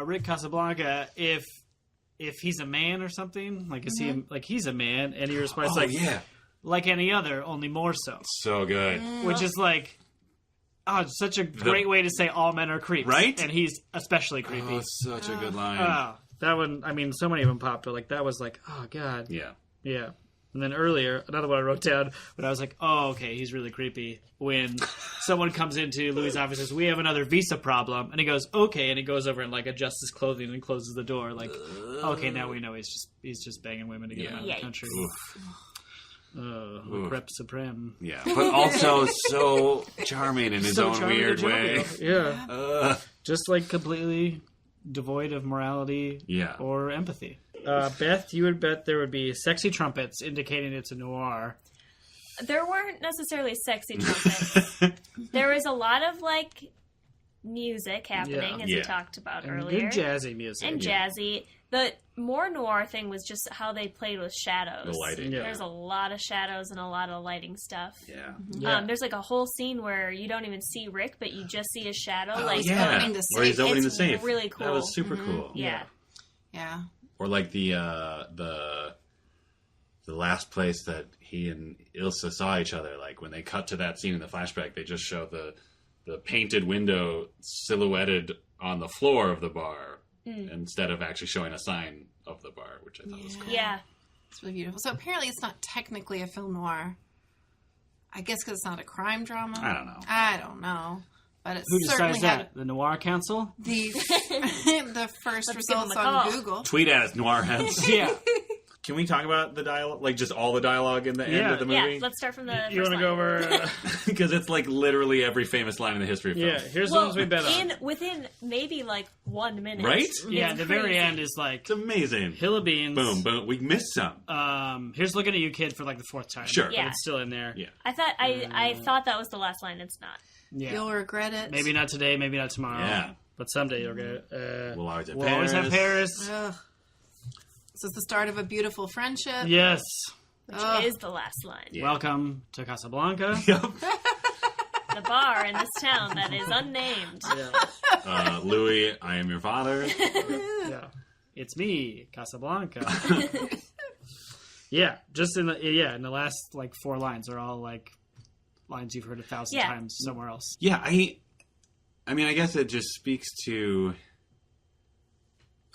Rick Casablanca if he's a man or something. Is he he's a man? And he responds like any other, only more so. So good. Which is it's such a great way to say all men are creeps. Right? And he's especially creepy. Oh, such a good line. That one, I mean, so many of them popped, but that was oh, God. Yeah. Yeah. And then earlier, another one I wrote down, but I was oh, okay, he's really creepy. When someone comes into Louis' office and says, we have another visa problem. And he goes, okay. And he goes over and adjusts his clothing and closes the door. Okay, now we know he's just banging women to get him out of the country. Crepe Supreme. Yeah. But also so charming in his own weird way. Yeah. Just completely devoid of morality or empathy. Beth, you would bet there would be sexy trumpets indicating it's a noir. There weren't necessarily sexy trumpets. There was a lot of music happening, as we talked about earlier. Good jazzy music. And jazzy. The more noir thing was just how they played with shadows. The lighting. Yeah. There's a lot of shadows and a lot of lighting stuff. Yeah. There's a whole scene where you don't even see Rick, but you just see a shadow opening the safe. Where he's opening It's the safe. really cool. That was super cool. Yeah. Yeah. Or the last place that he and Ilsa saw each other, when they cut to that scene in the flashback, they just show the painted window silhouetted on the floor of the bar instead of actually showing a sign of the bar, which I thought was cool. Yeah. It's really beautiful. So apparently it's not technically a film noir. I guess because it's not a crime drama. I don't know. But it Who certainly decides that? The Noir Council? The first results on Google. Tweet at us, noir heads. Yeah. Can we talk about the dialogue, just all the dialogue in the end of the movie? Yeah, let's start from the You want to go over... Because it's literally every famous line in the history of film. Yeah, here's the ones we bet on. Within maybe 1 minute. Right? Yeah, the very end is It's amazing. Hill of Beans. Boom, boom. We missed some. Here's Looking at You, Kid, for the 4th time. Sure. But Yeah. it's still in there. Yeah. I thought that was the last line. It's not. Yeah. You'll regret it. Maybe not today, maybe not tomorrow. Yeah. But someday you'll get it. We'll always have We'll Paris. always have Paris. Ugh. This is the start of a beautiful friendship. Yes. Which is the last line. Yeah. Welcome to Casablanca. Yep. The bar in this town that is unnamed. Yeah. Louis, I am your father. Yeah. It's me, Casablanca. Yeah. Just in the last 4 lines are all lines you've heard 1,000 times somewhere else. Yeah, I mean, I guess it just speaks to...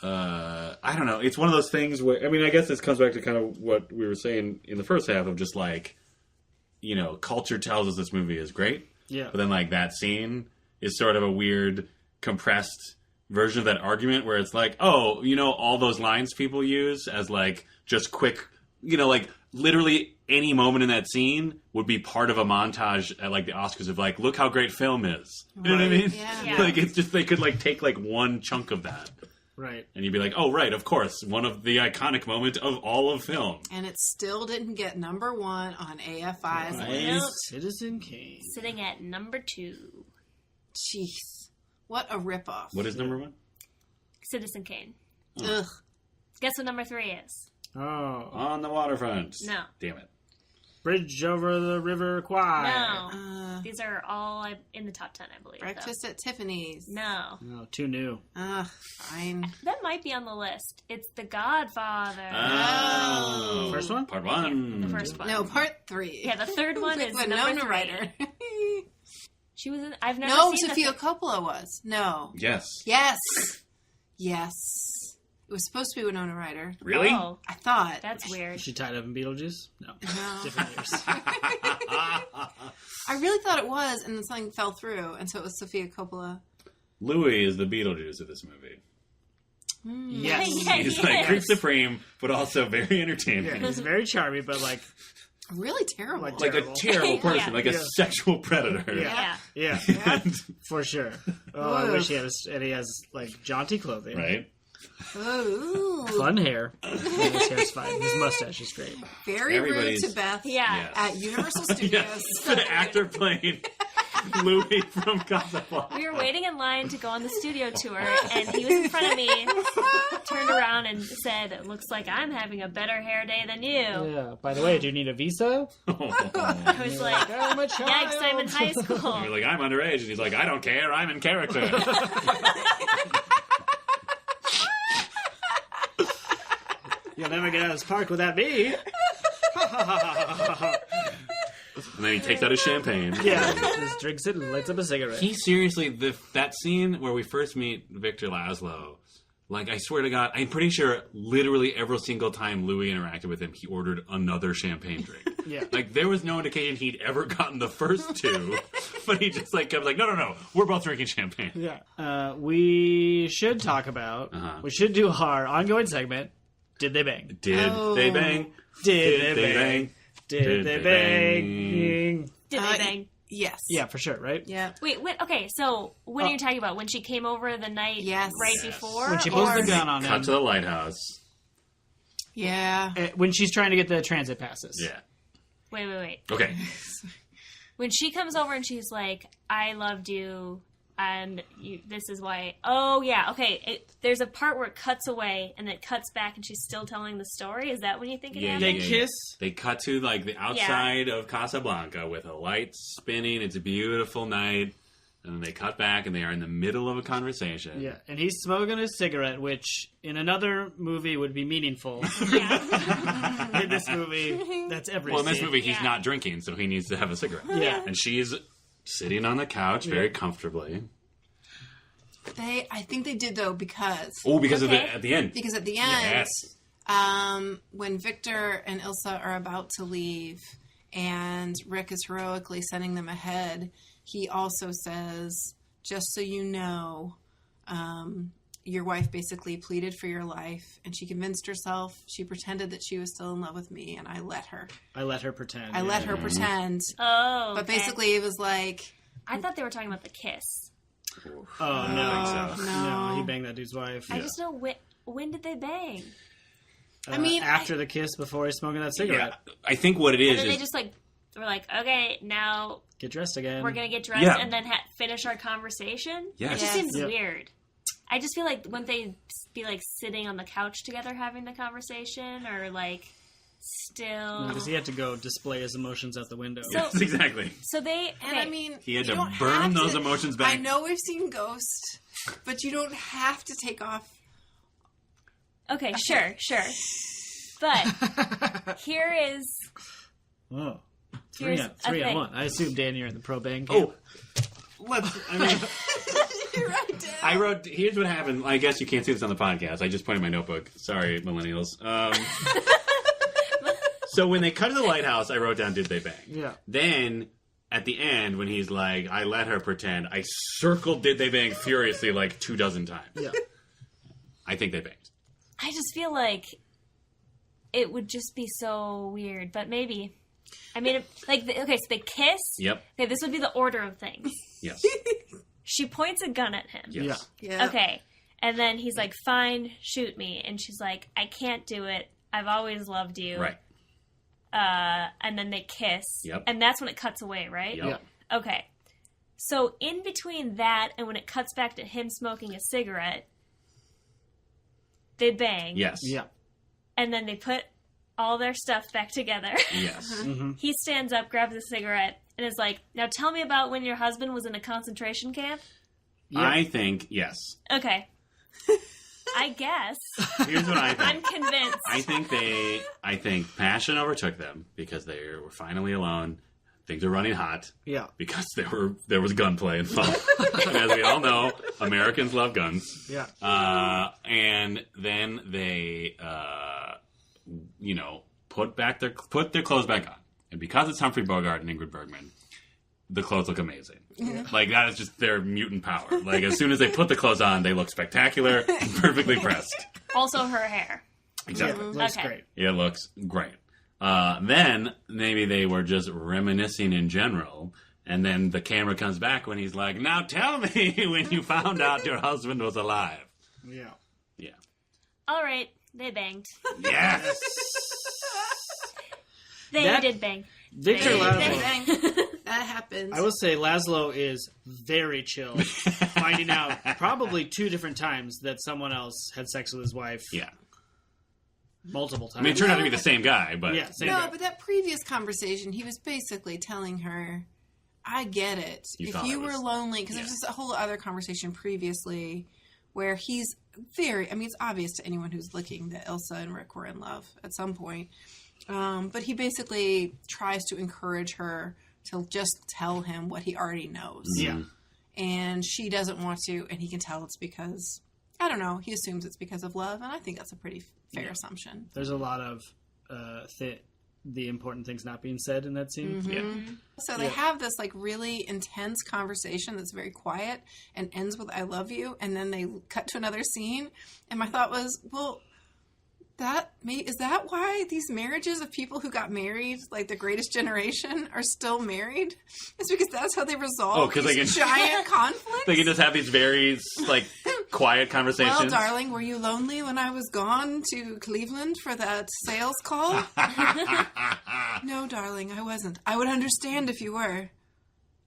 I don't know. It's one of those things where, I mean, I guess this comes back to kind of what we were saying in the first half of just culture tells us this movie is great. Yeah. But then that scene is sort of a weird, compressed version of that argument where it's like, oh, all those lines people use as like just quick, like literally any moment in that scene would be part of a montage at like the Oscars of like, look how great film is. You know what I mean? Yeah. Like it's just they could like take like one chunk of that. Right. And you'd be like, oh, right, of course. One of the iconic moments of all of film. And it still didn't get number 1 on AFI's Right. list. Citizen Kane. Sitting at number 2. Jeez. What a ripoff. What is number 1? Citizen Kane. Ugh. Guess what number 3 is? Oh. On the Waterfront. No. Damn it. Bridge over the River Kwai. No. These are all in the top 10, I believe. Breakfast at Tiffany's. No. No, too new. Ugh, fine. That might be on the list. It's The Godfather. Oh. First one? Part 1. The first one. No, part 3. Yeah, the third one is number Winona 3. Ryder. She was in... I've never No, seen Sofia Coppola was. No. Yes. Yes. Yes. It was supposed to be Winona Ryder. Really? Oh, I thought. that's weird. Is she tied up in Beetlejuice? No. No. Different years. I really thought it was, and then something fell through, and so it was Sofia Coppola. Louis is the Beetlejuice of this movie. Yes. Yeah, He's he like is. creep supreme, but also very entertaining. Yeah, he's very charming, but like, Really terrible. Like Like a terrible person, Yeah. like a Yeah. sexual predator. Yeah. yeah, And- for sure. Oh, I wish he has like jaunty clothing. right? Ooh. Fun hair. And his hair's fine. His mustache is great. Very rude Everybody's- to Beth Yeah. at Universal Studios. Yes, the actor playing Louis from Casablanca. We were waiting in line to go on the studio tour, and he was in front of me, turned around and said, "It looks like I'm having a better hair day than you." Yeah. By the way, do you need a visa? I was like, I'm a child. yikes, I'm in high school. You're like, I'm underage. And he's like, I don't care. I'm in character. You'll never get out of this park without me. And then he takes out his champagne. Yeah, just drinks it and lights up a cigarette. He seriously, that scene where we first meet Victor Laszlo, like, I swear to God, I'm pretty sure literally every single time Louis interacted with him, he ordered another champagne drink. Yeah. Like, there was no indication he'd ever gotten the first two, but he just, like, kept like, no, we're both drinking champagne. Yeah. We should talk about, we should do our ongoing segment, Did They Bang? Did Oh. they bang? Did they bang? bang? Did they bang? Did they bang? Yes. Yeah, for sure, right? Yeah. Wait, okay, so when are you talking about? When she came over the night Yes. right Yes. before? When she pulls or- the gun on Cut him. to the lighthouse. Yeah. When she's trying to get the transit passes. Yeah. Wait. Okay. When she comes over and she's like, I loved you, and this is why. Oh, yeah, okay. There's a part where it cuts away, and it cuts back, and she's still telling the story. Is that when you think it happened? They kiss. They cut to like the outside of Casablanca with a light spinning. It's a beautiful night. And then they cut back and they are in the middle of a conversation. Yeah, and he's smoking a cigarette, which in another movie would be meaningful. Yeah. In this movie, that's every Well, in this scene. movie, he's Yeah. not drinking, so he needs to have a cigarette. Yeah. And she's sitting on the couch very comfortably. I think they did though because Oh, because of Okay. at the end. at the end, Yes. when Victor and Ilsa are about to leave, and Rick is heroically sending them ahead, he also says, "Just so you know, your wife basically pleaded for your life, and she convinced herself. She pretended that she was still in love with me, and I let her. I let her pretend. I let her pretend." Oh, But okay. basically, it was like, I thought they were talking about the kiss. Oh, no. so. No, he banged that dude's wife. I just know when did they bang? I mean, after the kiss, before he's smoking that cigarette. Yeah. I think what it And is then they is just were like, okay, now Get dressed again. we're gonna get dressed Yeah. and then finish our conversation. Yes. It just seems Yeah. weird. I just feel like wouldn't they be like sitting on the couch together having the conversation, or like still? Because he had to go display his emotions out the window. So- Yes, exactly. So they and I mean, He had you to don't burn have those to- emotions back. I know we've seen Ghost, but you don't have to take off. okay, sure. But here is Oh. Here's Three a on thing. one. I assume, Dan, you're in the pro bang camp. I mean, You're right, Dan. I wrote, here's what happened. I guess you can't see this on the podcast. I just pointed my notebook. Sorry, millennials. So when they cut to the lighthouse, I wrote down, did they bang? Yeah. Then at the end, when he's like, I let her pretend, I circled did they bang furiously like 24 times. Yeah. I think they banged. I just feel like it would just be so weird, but maybe. I mean, okay, so they kiss. Yep. Okay, this would be the order of things. Yes. She points a gun at him. Yes. Yeah. Okay. And then he's like, fine, shoot me. And she's like, I can't do it. I've always loved you. Right. And then they kiss. Yep. And that's when it cuts away, right? Yep. Yeah. Okay. So in between that and when it cuts back to him smoking a cigarette, they bang. Yes. Yeah. And then they put all their stuff back together. Yes. Mm-hmm. He stands up, grabs a cigarette, and is like, now tell me about when your husband was in a concentration camp. Yeah. I think, yes. Okay. I guess. Here's what I think. I'm convinced. I think passion overtook them because they were finally alone. Things are running hot Yeah. because there was gunplay involved. As we all know, Americans love guns. Yeah. And then they, put their clothes back on. And because it's Humphrey Bogart and Ingrid Bergman, the clothes look amazing. Like, that is just their mutant power. Like, as soon as they put the clothes on, they look spectacular and perfectly pressed. Also her hair. Exactly. Looks Okay. great. It looks great. Then maybe they were just reminiscing in general, and then the camera comes back when he's like, now tell me when you found out your husband was alive. Yeah. Yeah. All right. They banged. Yes! They That- did bang. Victor They- Laszlo. they- That happens. I will say Laszlo is very chill, finding out probably 2 different times that someone else had sex with his wife Yeah. multiple I mean, it times. turned out to be the same guy, but... Yeah, same No, guy. but that previous conversation, he was basically telling her, I get it. You if thought you it were was- lonely, because yeah. there's this whole other conversation previously where he's it's obvious to anyone who's looking that Ilsa and Rick were in love at some point. But he basically tries to encourage her to just tell him what he already knows. Yeah. And she doesn't want to, and he can tell it's because, I don't know, he assumes it's because of love, and I think that's a pretty fair assumption. There's a lot of the important things not being said in that scene. Yeah. So they have this like really intense conversation that's very quiet and ends with "I love you," and then they cut to another scene. And my thought was, well, is that why these marriages of people who got married, like the Greatest Generation, are still married? It's because that's how they resolve 'cause these they can- giant conflicts. They can just have these very, quiet conversations. Well, darling, were you lonely when I was gone to Cleveland for that sales call? No, darling, I wasn't. I would understand if you were.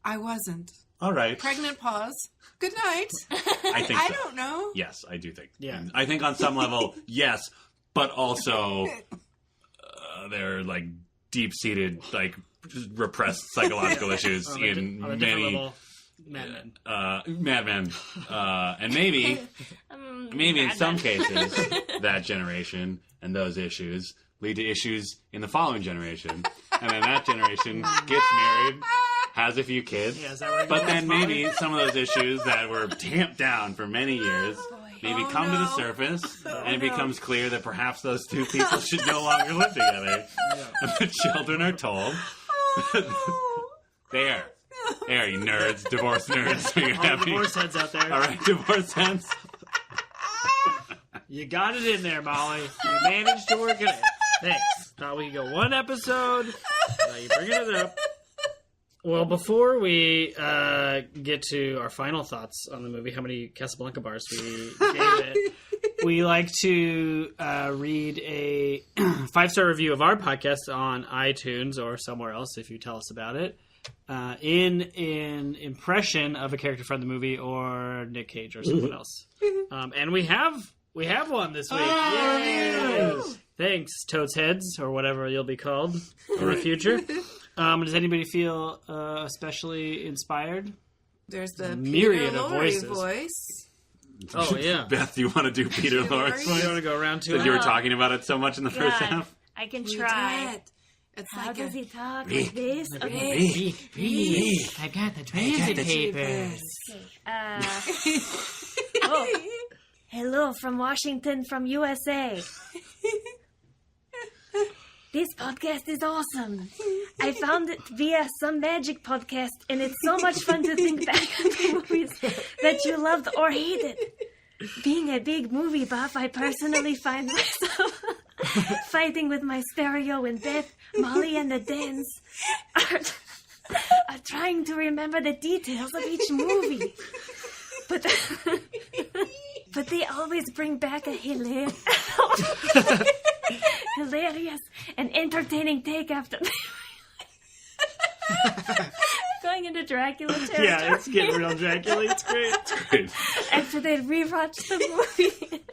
I wasn't. All right. Pregnant pause. Good night. I think I so. don't know. Yes, I do think. Yeah. I think on some level, yes, but also they're like deep-seated, like repressed psychological issues On in a different many level, Mad Men. Mad Men, and maybe in some cases that generation and those issues lead to issues in the following generation, and then that generation gets married, has a few kids, Yeah, is that where but you're then going? maybe some of those issues that were tamped down for many years maybe Oh, come to the no. surface, and it no. becomes clear that perhaps those two people should no longer live together. And the children are told, there, you nerds, divorce nerds. Are you All the happy? divorce heads out there. All right, divorce heads. You got it in there, Molly. You managed to work it in. Thanks. Thought we could go one episode. Now you're bringing it up. Well, before we get to our final thoughts on the movie, how many Casablanca bars we gave it, we like to read a 5-star review of our podcast on iTunes or somewhere else if you tell us about it. In an impression of a character from the movie or Nick Cage or someone else. And we have one this week. Yay! Thanks, Totes Heads, or whatever you'll be called in the future. Does anybody feel especially inspired? There's the Myriad Peter of Lorre voices. voice. Oh, yeah. Beth, you want to do Peter Lawrence? You want to go around to That it? you were talking about it so much in the first God, half? I can You try. did. It's How like does a, he talk like this? Okay. I got the transit papers. Oh, hello from Washington, from USA. This podcast is awesome. I found it via some magic podcast, and it's so much fun to think back on the movies that you loved or hated. Being a big movie buff, I personally find myself fighting with my stereo in bed. Molly and the Dans are trying to remember the details of each movie. But they always bring back a hilarious and entertaining take after going into Dracula territory. Yeah, it's getting real Dracula. It's great. Great. After they rewatch the movie.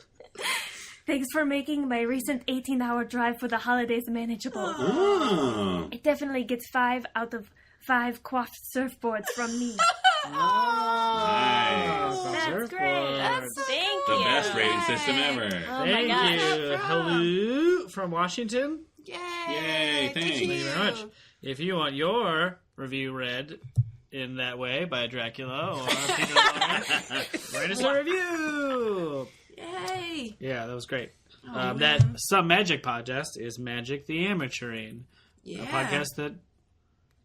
Thanks for making my recent 18-hour drive for the holidays manageable. Oh. It definitely gets 5 out of 5 coiffed surfboards from me. Nice. That's great. Thank The you. best rating system ever. Oh my Thank gosh. you. Hello from Washington. Yay! Yay, thanks. Thank you very much. If you want your review read in that way by Dracula or Peter Lorre, write us a review. Yay! Yeah, that was great. Oh, that man. Some Magic podcast is Magic the Amateuring, Yeah. a podcast that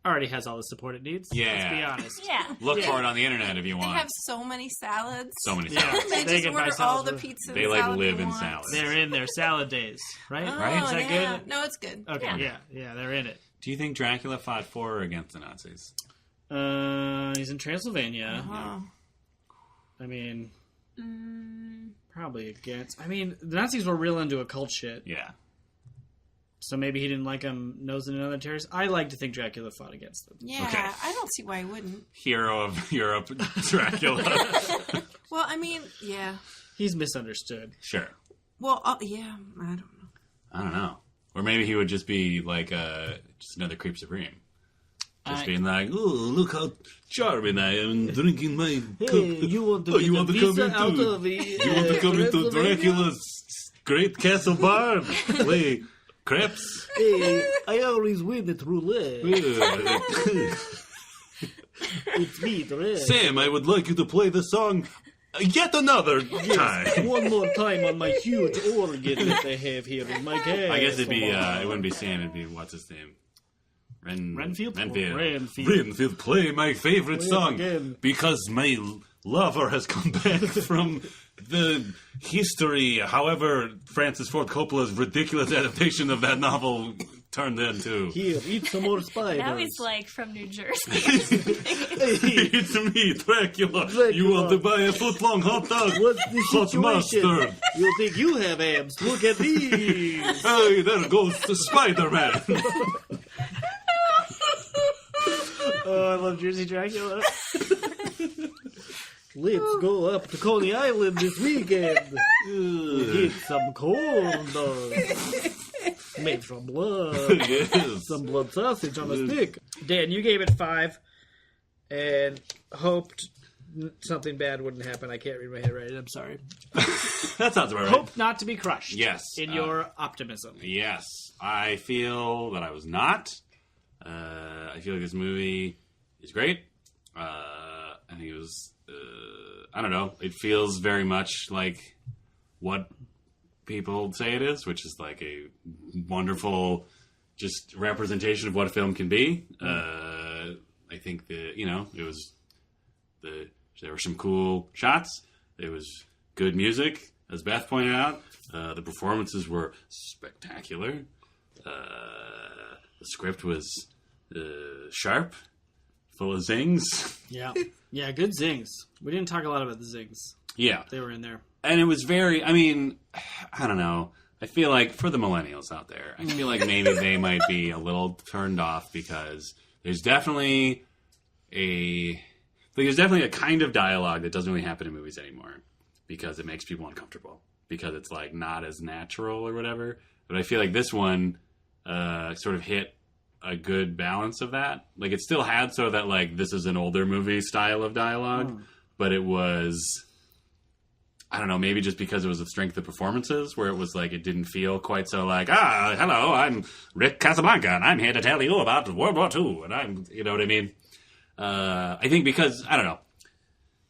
already has all the support it needs. Yeah. Let's be honest. Yeah. Look for it on the internet if you They want. have so many salads. So many Yeah. salads. They They just can buy order salads all the with- pizza. They and like salad live they in want. salads. They're in their salad days, right? Oh, Right? Is that yeah. good? No, it's good. Okay, yeah, they're in it. Do you think Dracula fought for or against the Nazis? He's in Transylvania. Oh. I mean, probably against. I mean, the Nazis were real into occult shit, Yeah. so maybe he didn't like them nosing in other territories. I like to think Dracula fought against them. Yeah, Okay. I don't see why he wouldn't. Hero of Europe, Dracula. Well, I mean, yeah. He's misunderstood. Sure. Well, yeah, I don't know. I don't know. Or maybe he would just be like just another Creep Supreme. Just being like, oh, look how charming I am drinking my cup. you want to Oh, you want to come into You want to come into Dracula's great castle bar and play craps? Hey, I always win at roulette. It's me, Drake. Sam, I would like you to play the song yet another time. One more time on my huge organ that I have here in my case. I guess it'd be, it wouldn't be Sam, it'd be, what's his name? Renfield? Renfield. Renfield. Renfield, play my favorite Play it song. again. Because my lover has come back from the history, however Francis Ford Coppola's ridiculous adaptation of that novel turned into. Here, eat some more spiders. Now he's like from New Jersey. It's me, Dracula. You want to buy a foot-long hot dog? What's the Hot situation? mustard. You think you have abs? Look at these. Hey, there goes the Spider-Man. Oh, I love Jersey Dracula. Let's go up to Coney Island this weekend. Get some corn dogs. Made from blood. Yes. Some blood sausage on a stick. Dan, you gave it 5 and hoped something bad wouldn't happen. I can't read my head right. I'm sorry. That sounds about right. Hope not to be crushed. Yes. In your optimism. Yes. I feel that I was not. I feel like this movie is great. I think it was, I don't know, it feels very much like what people say it is, which is like a wonderful just representation of what a film can be. I think that, it was, there were some cool shots. There was good music, as Beth pointed out. The performances were spectacular. The script was sharp, full of zings. Yeah. Yeah, good zings. We didn't talk a lot about the zings. Yeah. They were in there. And it was very, I don't know. I feel like for the millennials out there, I feel like maybe they might be a little turned off because there's definitely a kind of dialogue that doesn't really happen in movies anymore because it makes people uncomfortable because it's like not as natural or whatever. But I feel like this one sort of hit a good balance of that. Like it still had sort of that like this is an older movie style of dialogue, but it was, I don't know, maybe just because it was the strength of performances where it was like it didn't feel quite so like, hello, I'm Rick Casablanca and I'm here to tell you about World War II and I'm, you know what I mean? I think because, I don't know,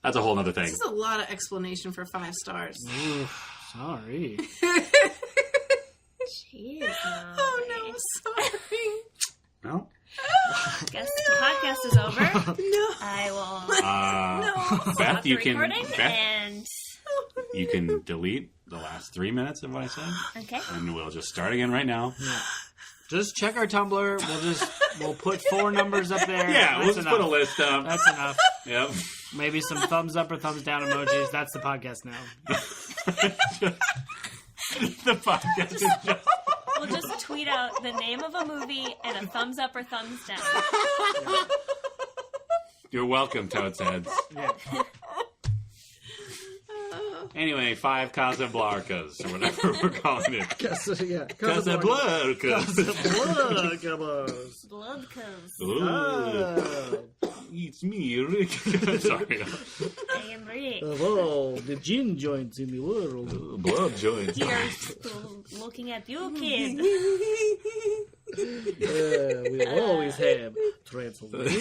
that's a whole other thing. This is a lot of explanation for 5 stars. Ooh, sorry. Jeez, Oh no, I will Beth, stop the you can recording Beth, you can delete the last 3 minutes of what I said, Okay. and we'll just start again right now. Just check our Tumblr. We'll put 4 numbers up there. Yeah, we'll That's just enough. put a list up. That's enough. Yep. Maybe some thumbs up or thumbs down emojis. That's the podcast now. The podcast is just... We'll just tweet out the name of a movie and a thumbs up or thumbs down. You're welcome, Totes heads. Yeah. Anyway, 5 Casablancas, or whatever we're calling it. Casablanca. Casablancas. Blood comes. Ooh. It's me, Rick. Sorry. I am Rick. Oh, the gin joints in the world. Blood joints. Here's looking at you, kid. We'll always have Transylvania.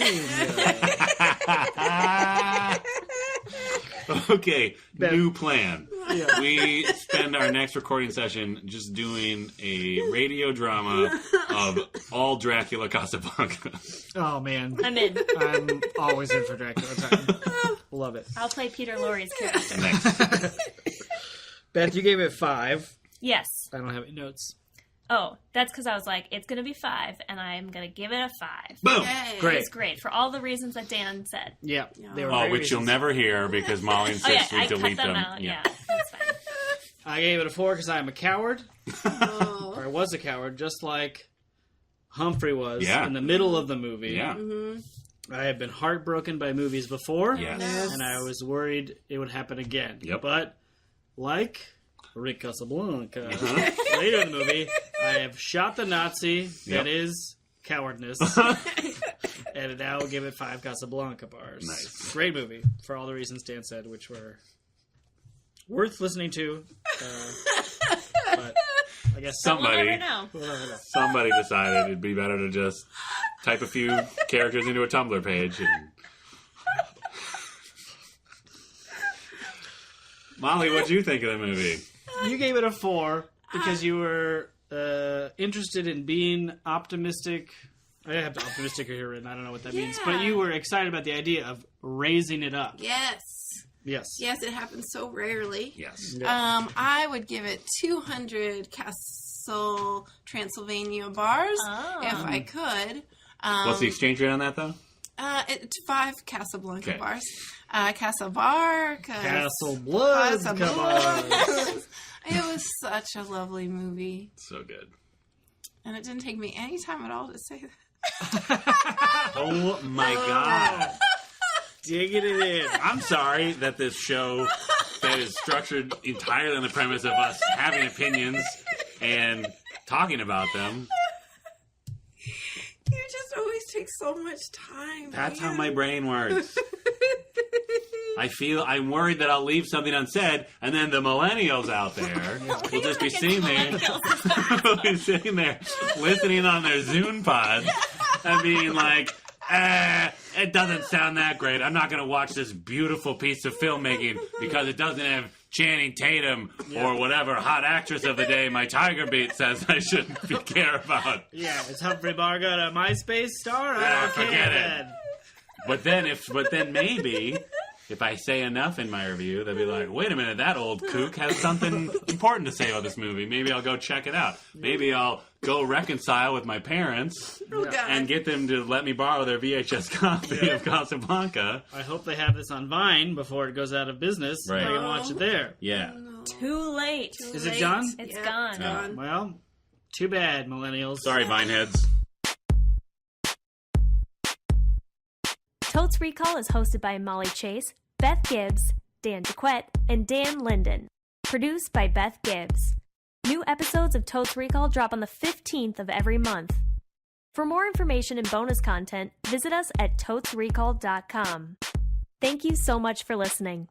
Okay, new plan. Yeah. We spend our next recording session just doing a radio drama of all Dracula Casablanca. Oh, man. I'm in. I'm always in for Dracula time. Love it. I'll play Peter Lorre's character. Next. Beth, you gave it 5. Yes. I don't have any notes. Oh, that's because I was like, it's going to be 5, and I'm going to give it a 5. Boom! Yay. Great. It's great for all the reasons that Dan said. Yeah. They were Oh, great which you'll reasons. never hear because Molly Oh, yeah, insists we I delete cut them out. Yeah, that's fine. I gave it a 4 because I'm a coward. Oh. Or I was a coward, just like Humphrey was Yeah. in the middle of the movie. Yeah. I have been heartbroken by movies before. Yes. And I was worried it would happen again. Yep. But, like Rick Casablanca, later in the movie, I have shot the Nazi that is cowardness. And now I'll give it 5 Casablanca bars. Nice. Great movie, for all the reasons Dan said, which were worth listening to. But I guess We'll Somebody, never know. somebody decided it'd be better to just type a few characters into a Tumblr page. And... Molly, what'd you think of the movie? You gave it a 4 because you were interested in being optimistic. I have optimistic here written. I don't know what that means. But you were excited about the idea of raising it up. Yes. Yes. Yes, it happens so rarely. Yes. I would give it 200 Castle Transylvania bars if I could. What's the exchange rate on that, though? It's 5 Casablanca Okay. bars. Casablanca. Castle Blood. Come on. It was such a lovely movie. So good. And it didn't take me any time at all to say that. Oh, my God. Digging it in. I'm sorry that this show that is structured entirely on the premise of us having opinions and talking about them. You just always take so much time. That's how man. my brain works. I'm worried that I'll leave something unsaid, and then the millennials out there will just be sitting there, will be sitting there listening on their Zune pods and being like, it doesn't sound that great. I'm not going to watch this beautiful piece of filmmaking because it doesn't have Channing Tatum or whatever hot actress of the day my Tiger Beat says I shouldn't care about. Yeah, is Humphrey Bogart a MySpace star? Forget it. But then maybe if I say enough in my review, they'll be like, wait a minute, that old kook has something important to say about this movie. Maybe I'll go check it out. Maybe I'll go reconcile with my parents and get them to let me borrow their VHS copy of Casablanca. I hope they have this on Vine before it goes out of business. Right. I can watch it there. Yeah. Too late. Is it John? It's Yeah, gone. gone. Well, too bad, millennials. Sorry, Vineheads. Totes Recall is hosted by Molly Chase, Beth Gibbs, Dan Jaquette, and Dan Linden. Produced by Beth Gibbs. New episodes of Totes Recall drop on the 15th of every month. For more information and bonus content, visit us at totesrecall.com. Thank you so much for listening.